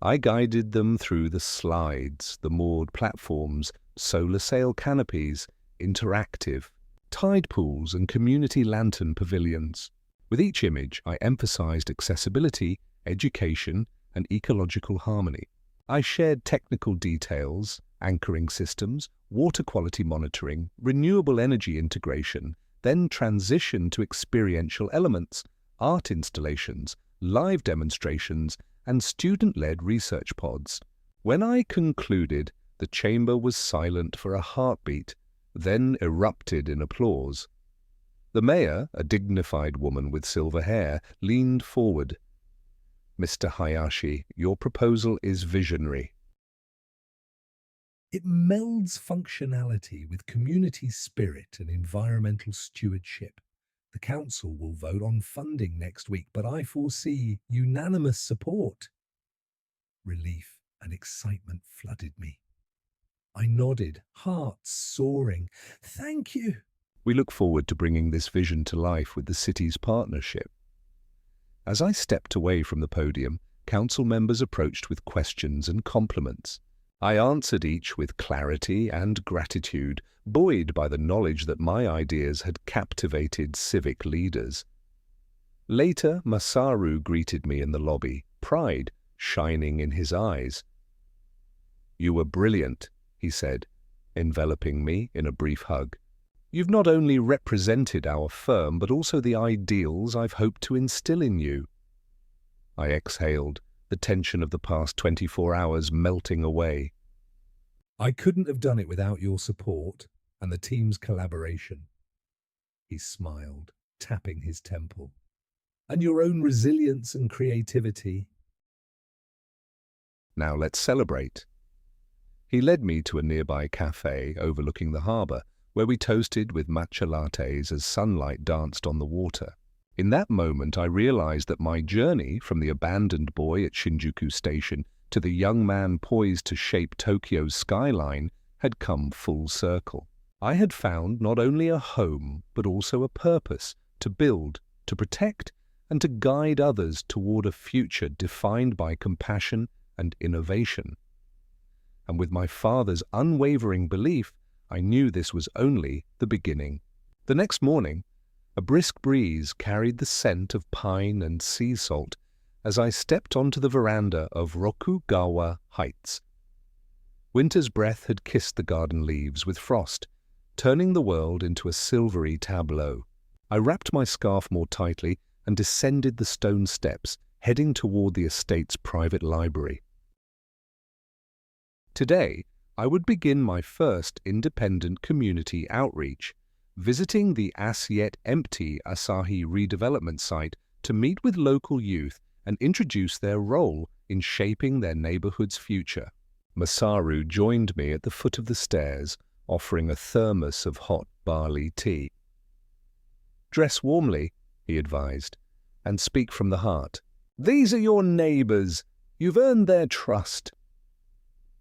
I guided them through the slides, the moored platforms, solar sail canopies, interactive tide pools and community lantern pavilions. With each image, I emphasized accessibility, education, and ecological harmony. I shared technical details, anchoring systems, water quality monitoring, renewable energy integration, then transitioned to experiential elements, art installations, live demonstrations, and student-led research pods. When I concluded, the chamber was silent for a heartbeat, then erupted in applause. The mayor, a dignified woman with silver hair, leaned forward. "Mr. Hayashi, your proposal is visionary." It melds functionality with community spirit and environmental stewardship. The council will vote on funding next week, but I foresee unanimous support. Relief and excitement flooded me. I nodded, heart soaring. "Thank you." We look forward to bringing this vision to life with the city's partnership. As I stepped away from the podium, council members approached with questions and compliments. I answered each with clarity and gratitude, buoyed by the knowledge that my ideas had captivated civic leaders. Later, Masaru greeted me in the lobby, pride shining in his eyes. "You were brilliant," he said, enveloping me in a brief hug. "You've not only represented our firm, but also the ideals I've hoped to instill in you." I exhaled, the tension of the past 24 hours melting away. "I couldn't have done it without your support and the team's collaboration." He smiled, tapping his temple. "And your own resilience and creativity." "Now let's celebrate." He led me to a nearby cafe overlooking the harbour, where we toasted with matcha lattes as sunlight danced on the water. In that moment, I realized that my journey from the abandoned boy at Shinjuku Station to the young man poised to shape Tokyo's skyline had come full circle. I had found not only a home, but also a purpose to build, to protect, and to guide others toward a future defined by compassion and innovation. And with my father's unwavering belief, I knew this was only the beginning. The next morning, a brisk breeze carried the scent of pine and sea salt as I stepped onto the veranda of Rokugawa Heights. Winter's breath had kissed the garden leaves with frost, turning the world into a silvery tableau. I wrapped my scarf more tightly and descended the stone steps, heading toward the estate's private library. Today, I would begin my first independent community outreach, visiting the as-yet-empty Asahi redevelopment site to meet with local youth and introduce their role in shaping their neighborhood's future. Masaru joined me at the foot of the stairs, offering a thermos of hot barley tea. "Dress warmly," he advised, "and speak from the heart. These are your neighbors. You've earned their trust."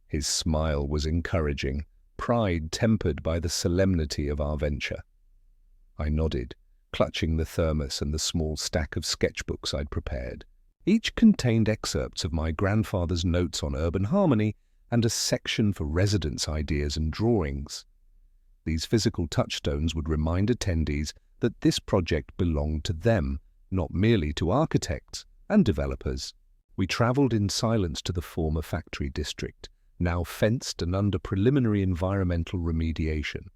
His smile was encouraging, pride tempered by the solemnity of our venture. I nodded, clutching the thermos and the small stack of sketchbooks I'd prepared. Each contained excerpts of my grandfather's notes on urban harmony and a section for residence ideas and drawings. These physical touchstones would remind attendees that this project belonged to them, not merely to architects and developers. We travelled in silence to the former factory district, now fenced and under preliminary environmental remediation.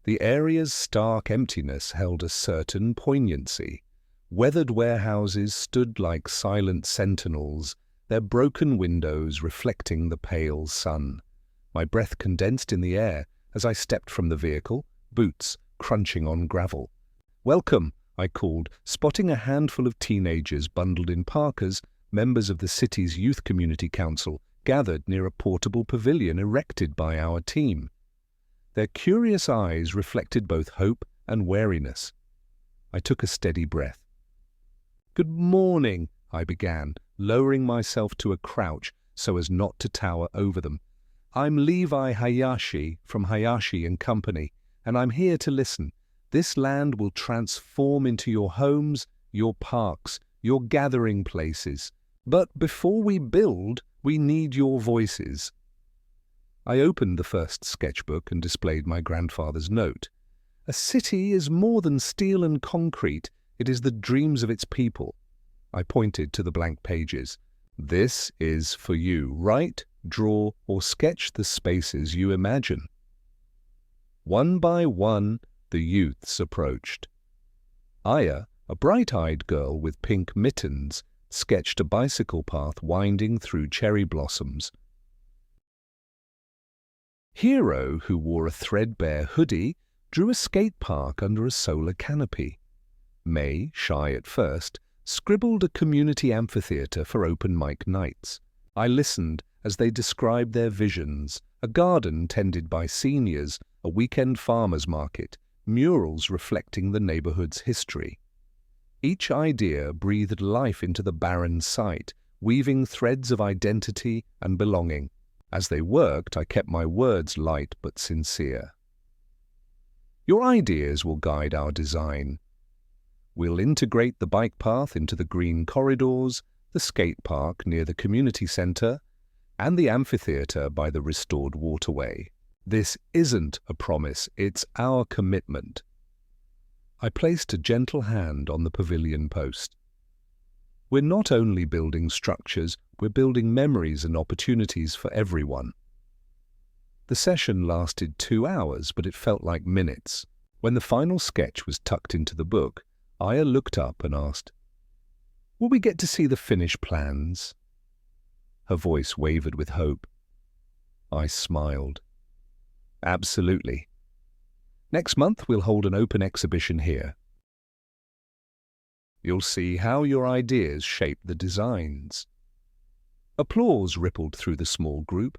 The area's stark emptiness held a certain poignancy. Weathered warehouses stood like silent sentinels, their broken windows reflecting the pale sun. My breath condensed in the air as I stepped from the vehicle, boots crunching on gravel. "Welcome," I called, spotting a handful of teenagers bundled in parkas, members of the city's Youth Community Council, gathered near a portable pavilion erected by our team. Their curious eyes reflected both hope and wariness. I took a steady breath. "Good morning," I began, lowering myself to a crouch so as not to tower over them. "I'm Levi Hayashi from Hayashi and Company, and I'm here to listen. This land will transform into your homes, your parks, your gathering places. But before we build, we need your voices." I opened the first sketchbook and displayed my grandfather's note. "A city is more than steel and concrete. It is the dreams of its people." I pointed to the blank pages. "This is for you. Write, draw, or sketch the spaces you imagine." One by one, the youths approached. Aya, a bright-eyed girl with pink mittens, sketched a bicycle path winding through cherry blossoms. Hiro, who wore a threadbare hoodie, drew a skate park under a solar canopy. May, shy at first, scribbled a community amphitheatre for open mic nights. I listened as they described their visions: a garden tended by seniors, a weekend farmers market, murals reflecting the neighborhood's history. Each idea breathed life into the barren site, weaving threads of identity and belonging. As they worked, I kept my words light but sincere. "Your ideas will guide our design. We'll integrate the bike path into the green corridors, the skate park near the community center, and the amphitheater by the restored waterway. This isn't a promise, it's our commitment." I placed a gentle hand on the pavilion post. "We're not only building structures, we're building memories and opportunities for everyone." The session lasted 2 hours, but it felt like minutes. When the final sketch was tucked into the book, Aya looked up and asked, "Will we get to see the finished plans?" Her voice wavered with hope. I smiled. "Absolutely. Next month we'll hold an open exhibition here. You'll see how your ideas shape the designs." Applause rippled through the small group,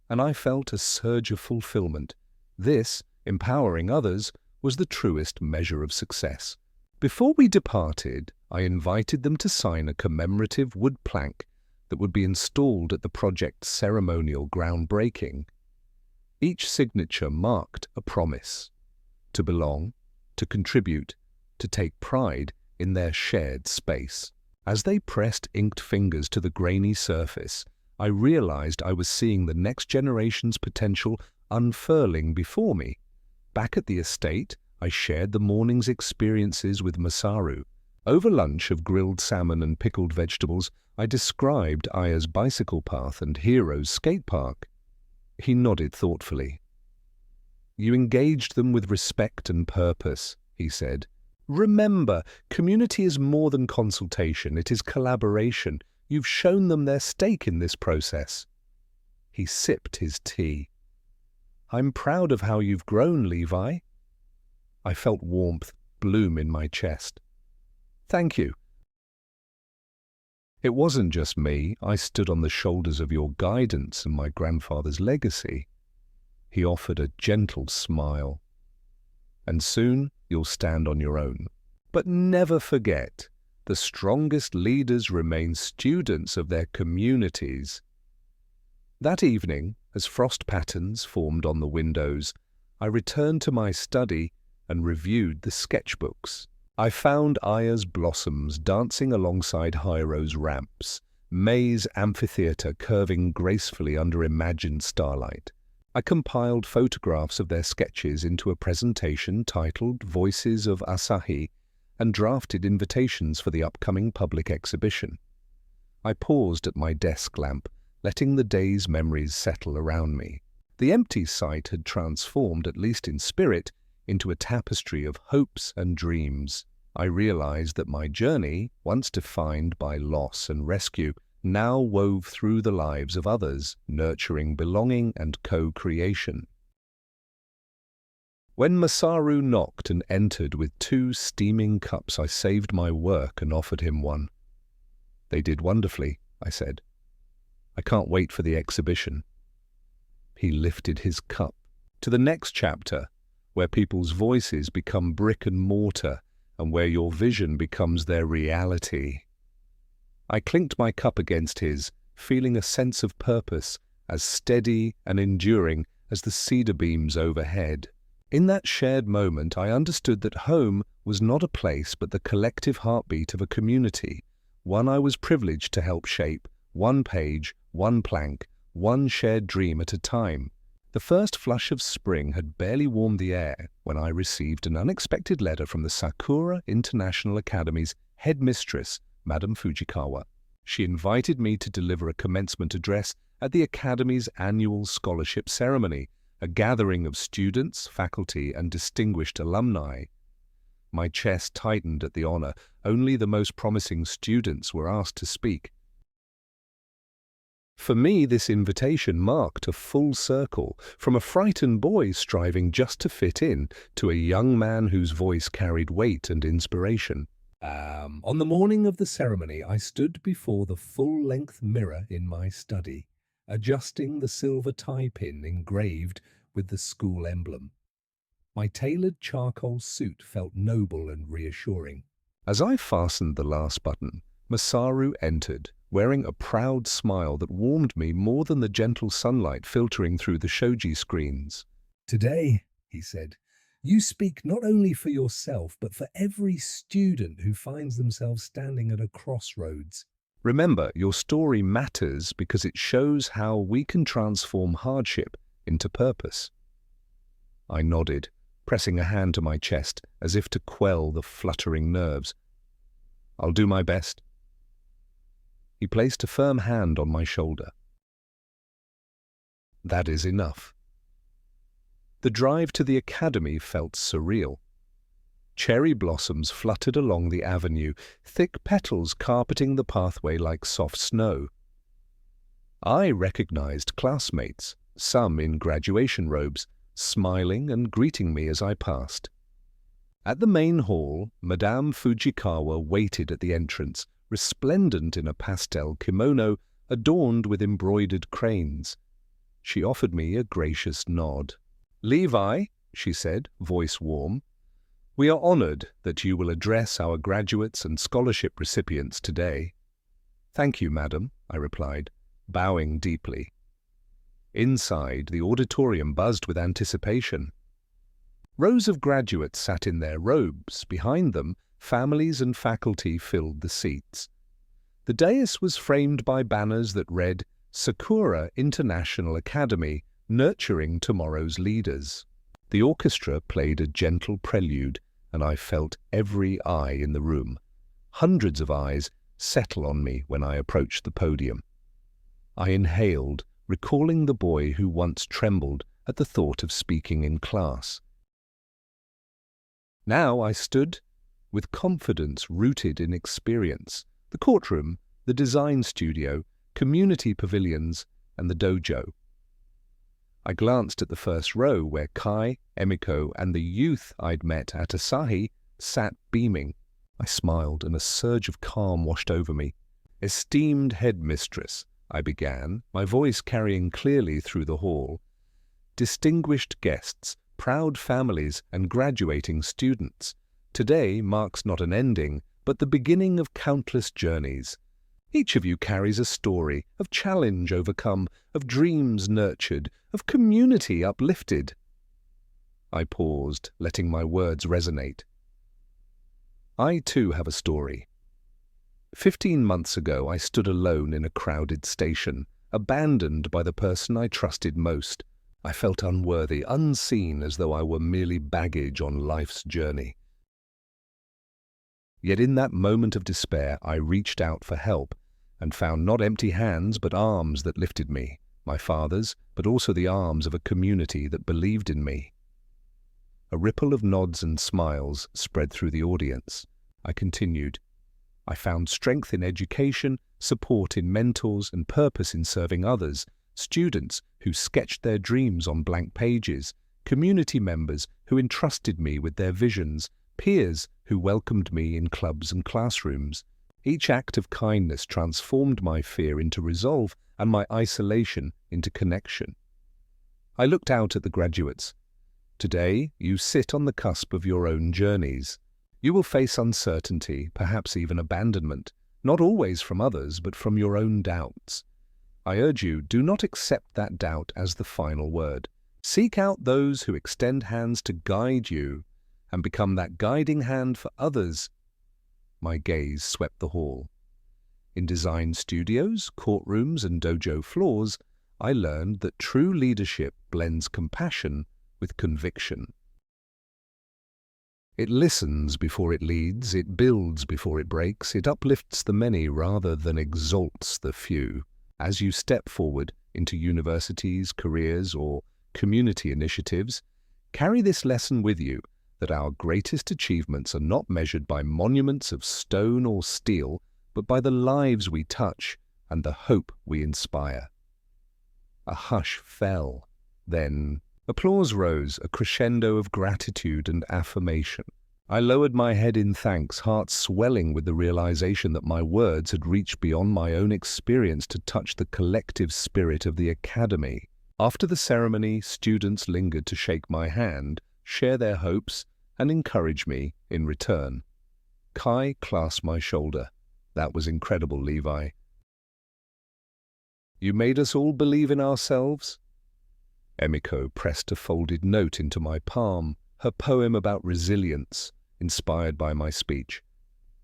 and I felt a surge of fulfillment. This, empowering others, was the truest measure of success. Before we departed, I invited them to sign a commemorative wood plank that would be installed at the project's ceremonial groundbreaking. Each signature marked a promise: to belong, to contribute, to take pride in their shared space. As they pressed inked fingers to the grainy surface, I realized I was seeing the next generation's potential unfurling before me. Back at the estate, I shared the morning's experiences with Masaru. Over lunch of grilled salmon and pickled vegetables, I described Aya's bicycle path and Hiro's skate park. He nodded thoughtfully. "You engaged them with respect and purpose," he said. "Remember, community is more than consultation, it is collaboration. You've shown them their stake in this process." He sipped his tea. "I'm proud of how you've grown, Levi." I felt warmth bloom in my chest. "Thank you." "It wasn't just me. I stood on the shoulders of your guidance and my grandfather's legacy." He offered a gentle smile. "And soon you'll stand on your own. But never forget, the strongest leaders remain students of their communities." That evening, as frost patterns formed on the windows, I returned to my study and reviewed the sketchbooks. I found Aya's blossoms dancing alongside Hiro's ramps, May's amphitheater curving gracefully under imagined starlight. I compiled photographs of their sketches into a presentation titled Voices of Asahi, and drafted invitations for the upcoming public exhibition. I paused at my desk lamp, letting the day's memories settle around me. The empty site had transformed, at least in spirit, into a tapestry of hopes and dreams. I realized that my journey, once defined by loss and rescue, now wove through the lives of others, nurturing belonging and co-creation. When Masaru knocked and entered with 2 steaming cups, I saved my work and offered him one. "They did wonderfully," I said. "I can't wait for the exhibition." He lifted his cup. "To the next chapter, where people's voices become brick and mortar, and where your vision becomes their reality." I clinked my cup against his, feeling a sense of purpose, as steady and enduring as the cedar beams overhead. In that shared moment, I understood that home was not a place but the collective heartbeat of a community, one I was privileged to help shape, one page, one plank, one shared dream at a time. The first flush of spring had barely warmed the air when I received an unexpected letter from the Sakura International Academy's headmistress, Madame Fujikawa. She invited me to deliver a commencement address at the Academy's annual scholarship ceremony, a gathering of students, faculty, and distinguished alumni. My chest tightened at the honor. Only the most promising students were asked to speak. For me, this invitation marked a full circle, from a frightened boy striving just to fit in to a young man whose voice carried weight and inspiration. On the morning of the ceremony, I stood before the full-length mirror in my study, adjusting the silver tie pin engraved with the school emblem. My tailored charcoal suit felt noble and reassuring. As I fastened the last button, Masaru entered, wearing a proud smile that warmed me more than the gentle sunlight filtering through the shoji screens. "Today," he said, "you speak not only for yourself, but for every student who finds themselves standing at a crossroads." Remember, your story matters because it shows how we can transform hardship into purpose. I nodded, pressing a hand to my chest as if to quell the fluttering nerves. "I'll do my best." He placed a firm hand on my shoulder. "That is enough." The drive to the academy felt surreal. Cherry blossoms fluttered along the avenue, thick petals carpeting the pathway like soft snow. I recognized classmates, some in graduation robes, smiling and greeting me as I passed. At the main hall, Madame Fujikawa waited at the entrance, resplendent in a pastel kimono adorned with embroidered cranes. She offered me a gracious nod. "Levi," she said, voice warm, "we are honored that you will address our graduates and scholarship recipients today." "Thank you, madam," I replied, bowing deeply. Inside, the auditorium buzzed with anticipation. Rows of graduates sat in their robes. Behind them, families and faculty filled the seats. The dais was framed by banners that read, "Sakura International Academy, nurturing tomorrow's leaders." The orchestra played a gentle prelude, and I felt every eye in the room. Hundreds of eyes settle on me when I approached the podium. I inhaled, recalling the boy who once trembled at the thought of speaking in class. Now I stood with confidence rooted in experience. The courtroom, the design studio, community pavilions, and the dojo. I glanced at the first row where Kai, Emiko, and the youth I'd met at Asahi sat beaming. I smiled, and a surge of calm washed over me. "Esteemed headmistress," I began, my voice carrying clearly through the hall. "Distinguished guests, proud families, and graduating students. Today marks not an ending, but the beginning of countless journeys. Each of you carries a story of challenge overcome, of dreams nurtured, of community uplifted." I paused, letting my words resonate. I too have a story. 15 months ago, I stood alone in a crowded station, abandoned by the person I trusted most. I felt unworthy, unseen, as though I were merely baggage on life's journey. Yet in that moment of despair, I reached out for help and found not empty hands but arms that lifted me, my father's, but also the arms of a community that believed in me. A ripple of nods and smiles spread through the audience. I continued. I found strength in education, support in mentors, and purpose in serving others, students who sketched their dreams on blank pages, community members who entrusted me with their visions, peers who welcomed me in clubs and classrooms. Each act of kindness transformed my fear into resolve and my isolation into connection. I looked out at the graduates. Today, you sit on the cusp of your own journeys. You will face uncertainty, perhaps even abandonment, not always from others, but from your own doubts. I urge you, do not accept that doubt as the final word. Seek out those who extend hands to guide you and become that guiding hand for others. My gaze swept the hall. In design studios, courtrooms, and dojo floors, I learned that true leadership blends compassion with conviction. It listens before it leads, it builds before it breaks, it uplifts the many rather than exalts the few. As you step forward into universities, careers, or community initiatives, carry this lesson with you, that our greatest achievements are not measured by monuments of stone or steel, but by the lives we touch and the hope we inspire. A hush fell. Then applause rose, a crescendo of gratitude and affirmation. I lowered my head in thanks, heart swelling with the realization that my words had reached beyond my own experience to touch the collective spirit of the academy. After the ceremony, students lingered to shake my hand, share their hopes, and encourage me in return. Kai clasped my shoulder. That was incredible, Levi. You made us all believe in ourselves? Emiko pressed a folded note into my palm, her poem about resilience, inspired by my speech.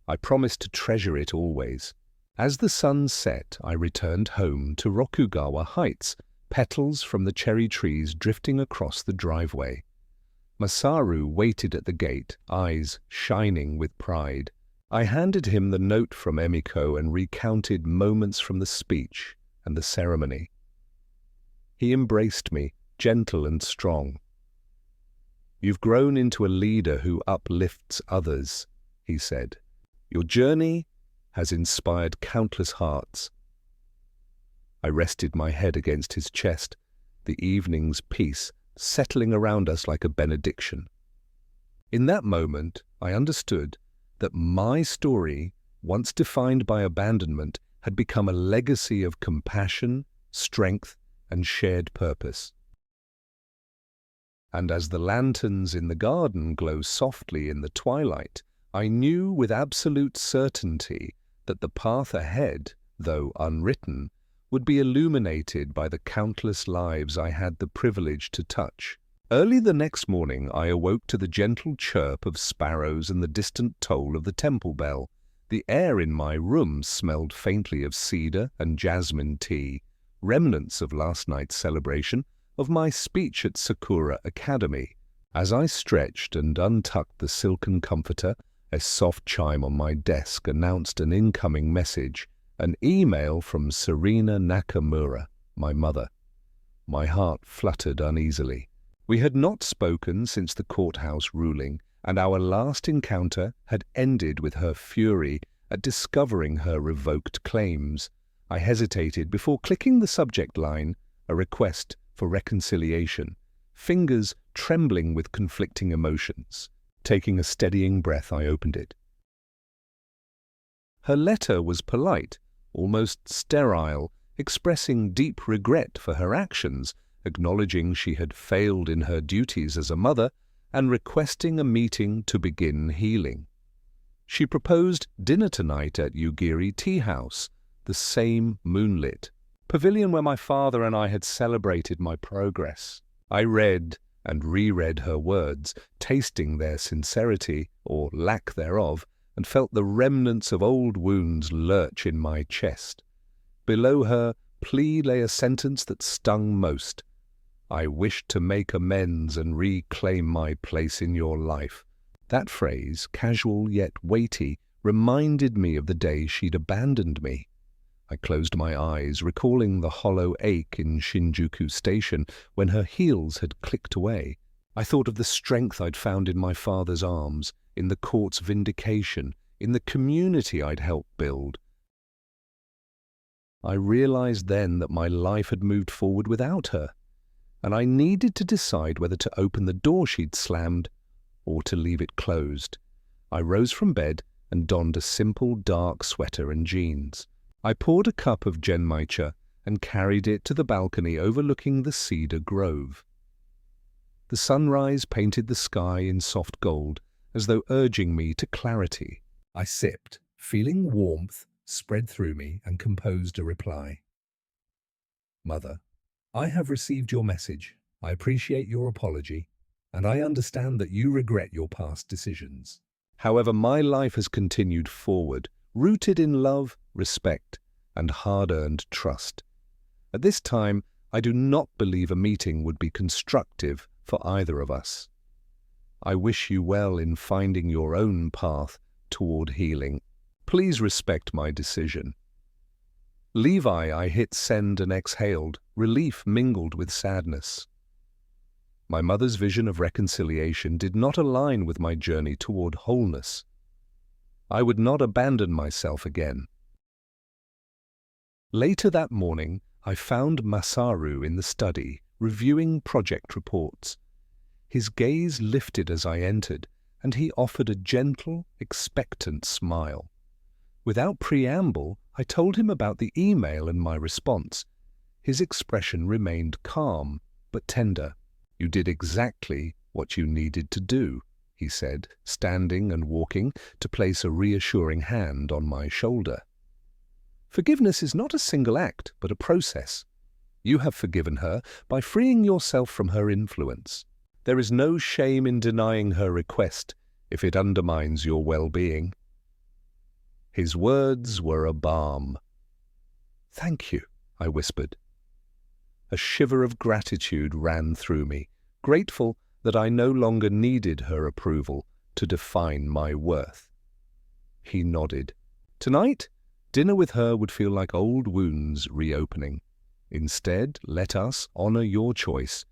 I promised to treasure it always. As the sun set, I returned home to Rokugawa Heights, petals from the cherry trees drifting across the driveway. Masaru waited at the gate, eyes shining with pride. I handed him the note from Emiko and recounted moments from the speech and the ceremony. He embraced me, gentle and strong. You've grown into a leader who uplifts others, he said. Your journey has inspired countless hearts. I rested my head against his chest, the evening's peace settling around us like a benediction. In that moment, I understood that my story, once defined by abandonment, had become a legacy of compassion, strength, and shared purpose. And as the lanterns in the garden glow softly in the twilight, I knew with absolute certainty that the path ahead, though unwritten, would be illuminated by the countless lives I had the privilege to touch. Early the next morning, I awoke to the gentle chirp of sparrows and the distant toll of the temple bell. The air in my room smelled faintly of cedar and jasmine tea, remnants of last night's celebration, of my speech at Sakura Academy. As I stretched and untucked the silken comforter, a soft chime on my desk announced an incoming message, an email from Serena Nakamura, my mother. My heart fluttered uneasily. We had not spoken since the courthouse ruling, and our last encounter had ended with her fury at discovering her revoked claims. I hesitated before clicking the subject line, a request for reconciliation, fingers trembling with conflicting emotions. Taking a steadying breath, I opened it. Her letter was polite, almost sterile, expressing deep regret for her actions, acknowledging she had failed in her duties as a mother, and requesting a meeting to begin healing. She proposed dinner tonight at Yugiri Tea House, the same moonlit pavilion where my father and I had celebrated my progress. I read and reread her words, tasting their sincerity, or lack thereof, and felt the remnants of old wounds lurch in my chest. Below her plea lay a sentence that stung most. I wished to make amends and reclaim my place in your life. That phrase, casual yet weighty, reminded me of the day she'd abandoned me. I closed my eyes, recalling the hollow ache in Shinjuku Station when her heels had clicked away. I thought of the strength I'd found in my father's arms, in the court's vindication, in the community I'd helped build. I realized then that my life had moved forward without her, and I needed to decide whether to open the door she'd slammed or to leave it closed. I rose from bed and donned a simple dark sweater and jeans. I poured a cup of genmaicha and carried it to the balcony overlooking the cedar grove. The sunrise painted the sky in soft gold, as though urging me to clarity. I sipped, feeling warmth spread through me, and composed a reply. Mother, I have received your message. I appreciate your apology, and I understand that you regret your past decisions. However, my life has continued forward, rooted in love, respect, and hard-earned trust. At this time, I do not believe a meeting would be constructive for either of us. I wish you well in finding your own path toward healing. Please respect my decision. Levi, I hit send and exhaled, relief mingled with sadness. My mother's vision of reconciliation did not align with my journey toward wholeness. I would not abandon myself again. Later that morning, I found Masaru in the study, reviewing project reports. His gaze lifted as I entered, and he offered a gentle, expectant smile. Without preamble, I told him about the email and my response. His expression remained calm, but tender. "You did exactly what you needed to do," he said, standing and walking to place a reassuring hand on my shoulder. "Forgiveness is not a single act, but a process. You have forgiven her by freeing yourself from her influence. There is no shame in denying her request if it undermines your well-being." His words were a balm. "Thank you," I whispered. A shiver of gratitude ran through me, grateful that I no longer needed her approval to define my worth. He nodded. Tonight, dinner with her would feel like old wounds reopening. Instead, let us honor your choice.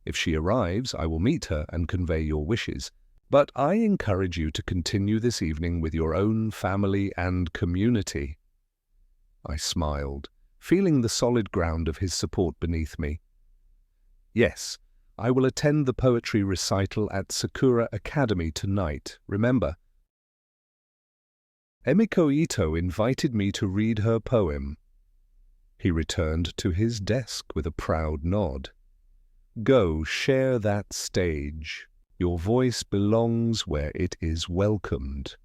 If she arrives, I will meet her and convey your wishes. But I encourage you to continue this evening with your own family and community. I smiled, feeling the solid ground of his support beneath me. Yes, I will attend the poetry recital at Sakura Academy tonight, remember. Emiko Ito invited me to read her poem. He returned to his desk with a proud nod. Go share that stage. Your voice belongs where it is welcomed.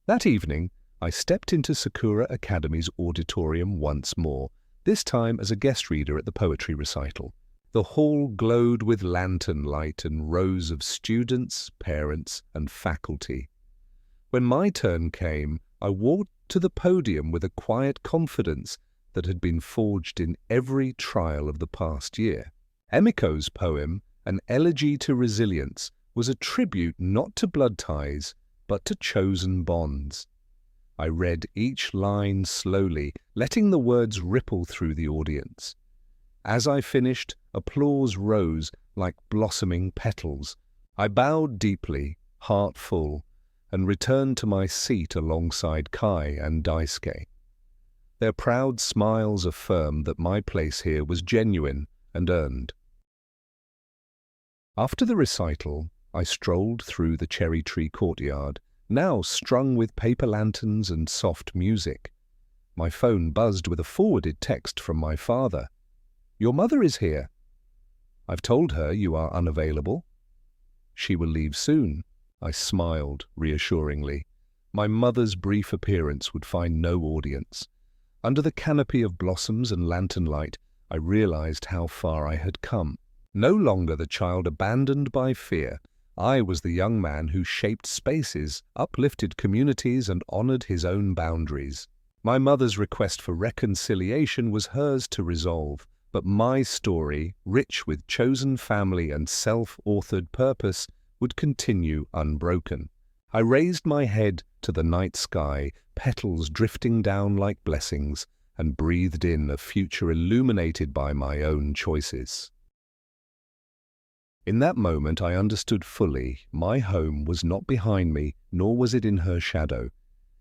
That evening, I stepped into Sakura Academy's auditorium once more, this time as a guest reader at the poetry recital. The hall glowed with lantern light and rows of students, parents, and faculty. When my turn came, I walked to the podium with a quiet confidence that had been forged in every trial of the past year. Emiko's poem, An Elegy to Resilience, was a tribute not to blood ties, but to chosen bonds. I read each line slowly, letting the words ripple through the audience. As I finished, applause rose like blossoming petals. I bowed deeply, heart full, and returned to my seat alongside Kai and Daisuke. Their proud smiles affirmed that my place here was genuine and earned. After the recital, I strolled through the cherry tree courtyard, now strung with paper lanterns and soft music. My phone buzzed with a forwarded text from my father. "Your mother is here. I've told her you are unavailable. She will leave soon." I smiled reassuringly. My mother's brief appearance would find no audience. Under the canopy of blossoms and lantern light, I realized how far I had come. No longer the child abandoned by fear. I was the young man who shaped spaces, uplifted communities, and honored his own boundaries. My mother's request for reconciliation was hers to resolve, but my story, rich with chosen family and self-authored purpose, would continue unbroken. I raised my head to the night sky, petals drifting down like blessings, and breathed in a future illuminated by my own choices. In that moment I understood fully my home was not behind me, nor was it in her shadow.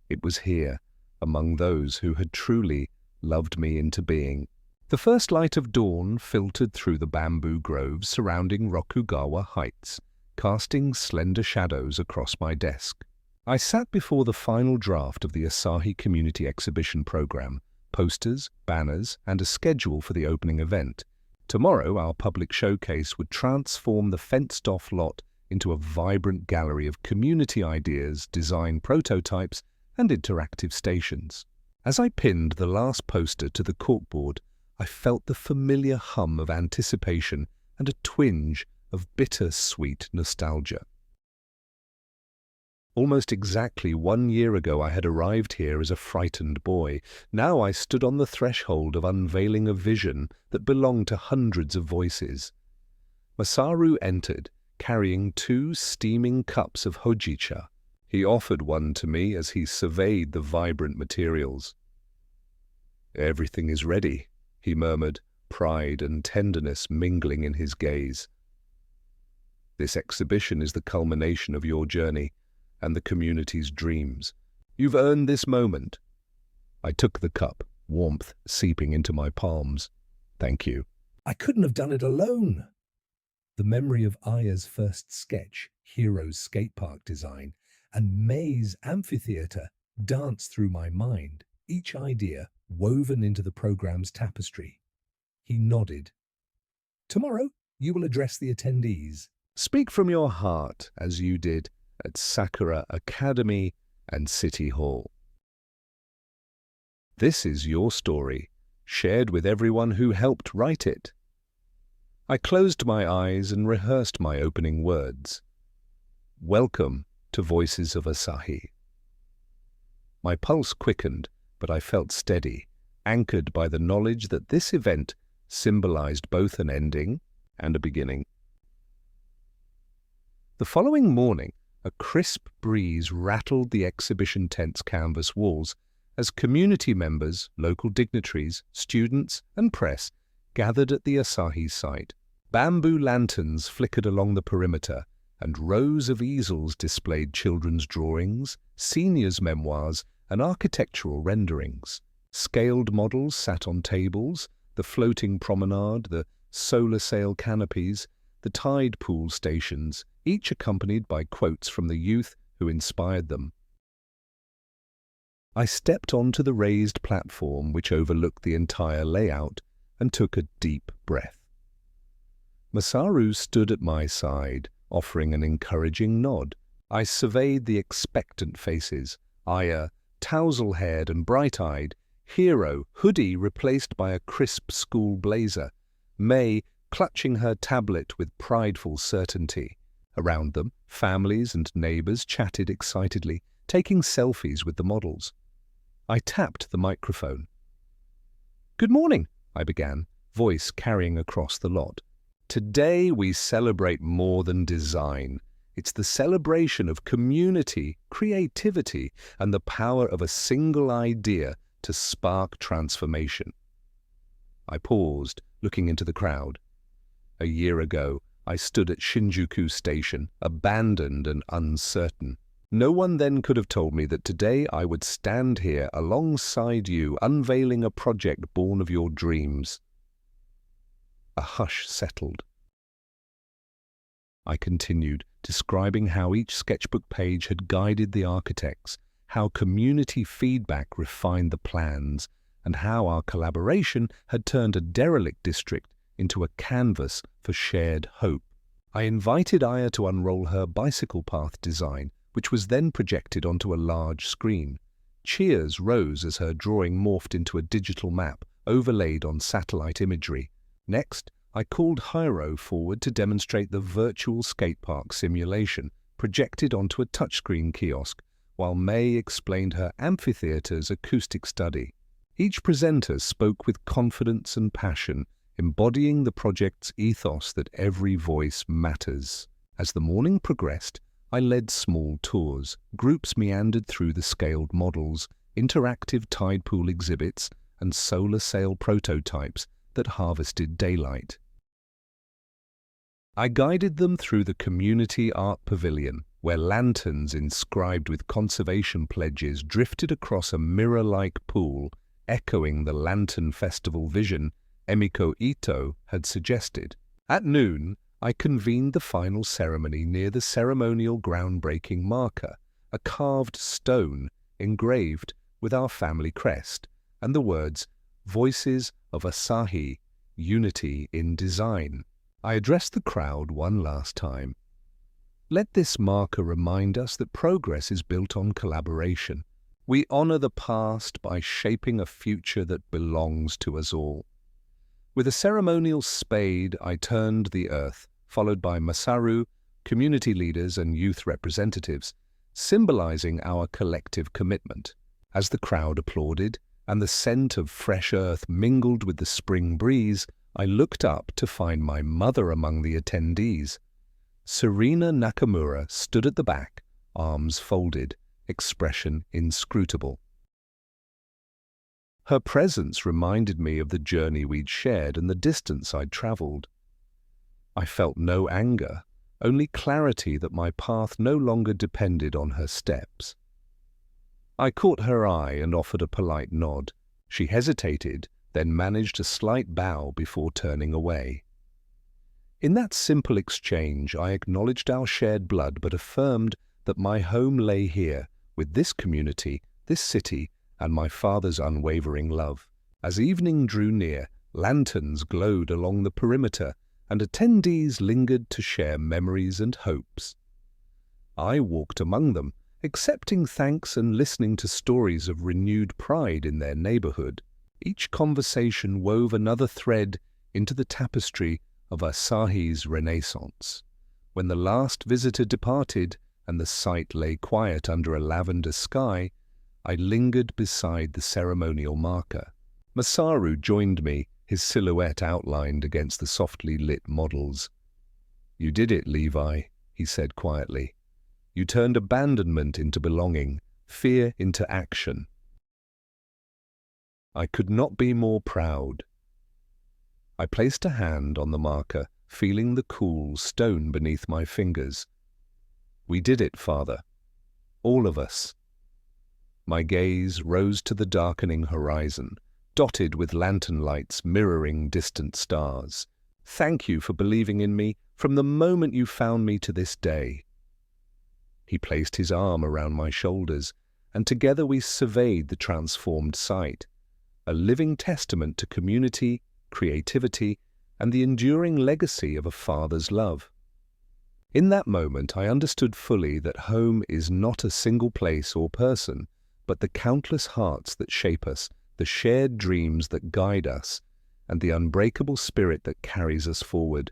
It was here, among those who had truly loved me into being. The first light of dawn filtered through the bamboo groves surrounding Rokugawa Heights, casting slender shadows across my desk. I sat before the final draft of the Asahi Community Exhibition program, posters, banners, and a schedule for the opening event. Tomorrow, our public showcase would transform the fenced-off lot into a vibrant gallery of community ideas, design prototypes, and interactive stations. As I pinned the last poster to the corkboard, I felt the familiar hum of anticipation and a twinge of bitter-sweet nostalgia. Almost exactly 1 year ago I had arrived here as a frightened boy. Now I stood on the threshold of unveiling a vision that belonged to hundreds of voices. Masaru entered, carrying 2 steaming cups of hojicha. He offered one to me as he surveyed the vibrant materials. "Everything is ready," he murmured, pride and tenderness mingling in his gaze. "This exhibition is the culmination of your journey and the community's dreams. You've earned this moment." I took the cup, warmth seeping into my palms. "Thank you." I couldn't have done it alone. The memory of Aya's first sketch, Hero's skate park design, and May's amphitheater danced through my mind, each idea woven into the program's tapestry. He nodded. "Tomorrow, you will address the attendees." "Speak from your heart, as you did at Sakura Academy and City Hall. This is your story, shared with everyone who helped write it." I closed my eyes and rehearsed my opening words. "Welcome to Voices of Asahi." My pulse quickened, but I felt steady, anchored by the knowledge that this event symbolized both an ending and a beginning. The following morning, a crisp breeze rattled the exhibition tent's canvas walls as community members, local dignitaries, students, and press gathered at the Asahi site. Bamboo lanterns flickered along the perimeter, and rows of easels displayed children's drawings, seniors' memoirs, and architectural renderings. Scaled models sat on tables, the floating promenade, the solar sail canopies, the tide pool stations, each accompanied by quotes from the youth who inspired them. I stepped onto the raised platform which overlooked the entire layout and took a deep breath. Masaru stood at my side, offering an encouraging nod. I surveyed the expectant faces, Aya, tousle-haired and bright-eyed, Hero, hoodie replaced by a crisp school blazer, May, clutching her tablet with prideful certainty. Around them, families and neighbors chatted excitedly, taking selfies with the models. I tapped the microphone. "Good morning," I began, voice carrying across the lot. "Today we celebrate more than design. It's the celebration of community, creativity, and the power of a single idea to spark transformation." I paused, looking into the crowd. A year ago, I stood at Shinjuku Station, abandoned and uncertain. No one then could have told me that today I would stand here alongside you, unveiling a project born of your dreams. A hush settled. I continued, describing how each sketchbook page had guided the architects, how community feedback refined the plans, and how our collaboration had turned a derelict district into a canvas for shared hope. I invited Aya to unroll her bicycle path design, which was then projected onto a large screen. Cheers rose as her drawing morphed into a digital map overlaid on satellite imagery. Next, I called Hiro forward to demonstrate the virtual skatepark simulation projected onto a touchscreen kiosk, while May explained her amphitheater's acoustic study. Each presenter spoke with confidence and passion, embodying the project's ethos that every voice matters. As the morning progressed, I led small tours. Groups meandered through the scaled models, interactive tide pool exhibits, and solar sail prototypes that harvested daylight. I guided them through the community art pavilion, where lanterns inscribed with conservation pledges drifted across a mirror-like pool, echoing the Lantern Festival vision Emiko Ito had suggested. At noon, I convened the final ceremony near the ceremonial groundbreaking marker, a carved stone engraved with our family crest and the words, "Voices of Asahi, Unity in Design." I addressed the crowd one last time. Let this marker remind us that progress is built on collaboration. We honor the past by shaping a future that belongs to us all. With a ceremonial spade, I turned the earth, followed by Masaru, community leaders and youth representatives, symbolizing our collective commitment. As the crowd applauded and the scent of fresh earth mingled with the spring breeze, I looked up to find my mother among the attendees. Serena Nakamura stood at the back, arms folded, expression inscrutable. Her presence reminded me of the journey we'd shared and the distance I'd traveled. I felt no anger, only clarity that my path no longer depended on her steps. I caught her eye and offered a polite nod. She hesitated, then managed a slight bow before turning away. In that simple exchange, I acknowledged our shared blood but affirmed that my home lay here, with this community, this city, and my father's unwavering love. As evening drew near, lanterns glowed along the perimeter, and attendees lingered to share memories and hopes. I walked among them, accepting thanks and listening to stories of renewed pride in their neighborhood. Each conversation wove another thread into the tapestry of Asahi's renaissance. When the last visitor departed and the site lay quiet under a lavender sky, I lingered beside the ceremonial marker. Masaru joined me, his silhouette outlined against the softly lit models. "You did it, Levi," he said quietly. "You turned abandonment into belonging, fear into action." I could not be more proud. I placed a hand on the marker, feeling the cool stone beneath my fingers. "We did it, Father. All of us." My gaze rose to the darkening horizon, dotted with lantern lights mirroring distant stars. "Thank you for believing in me from the moment you found me to this day." He placed his arm around my shoulders, and together we surveyed the transformed site, a living testament to community, creativity, and the enduring legacy of a father's love. In that moment, I understood fully that home is not a single place or person, but the countless hearts that shape us, the shared dreams that guide us, and the unbreakable spirit that carries us forward,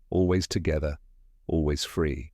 always together, always free.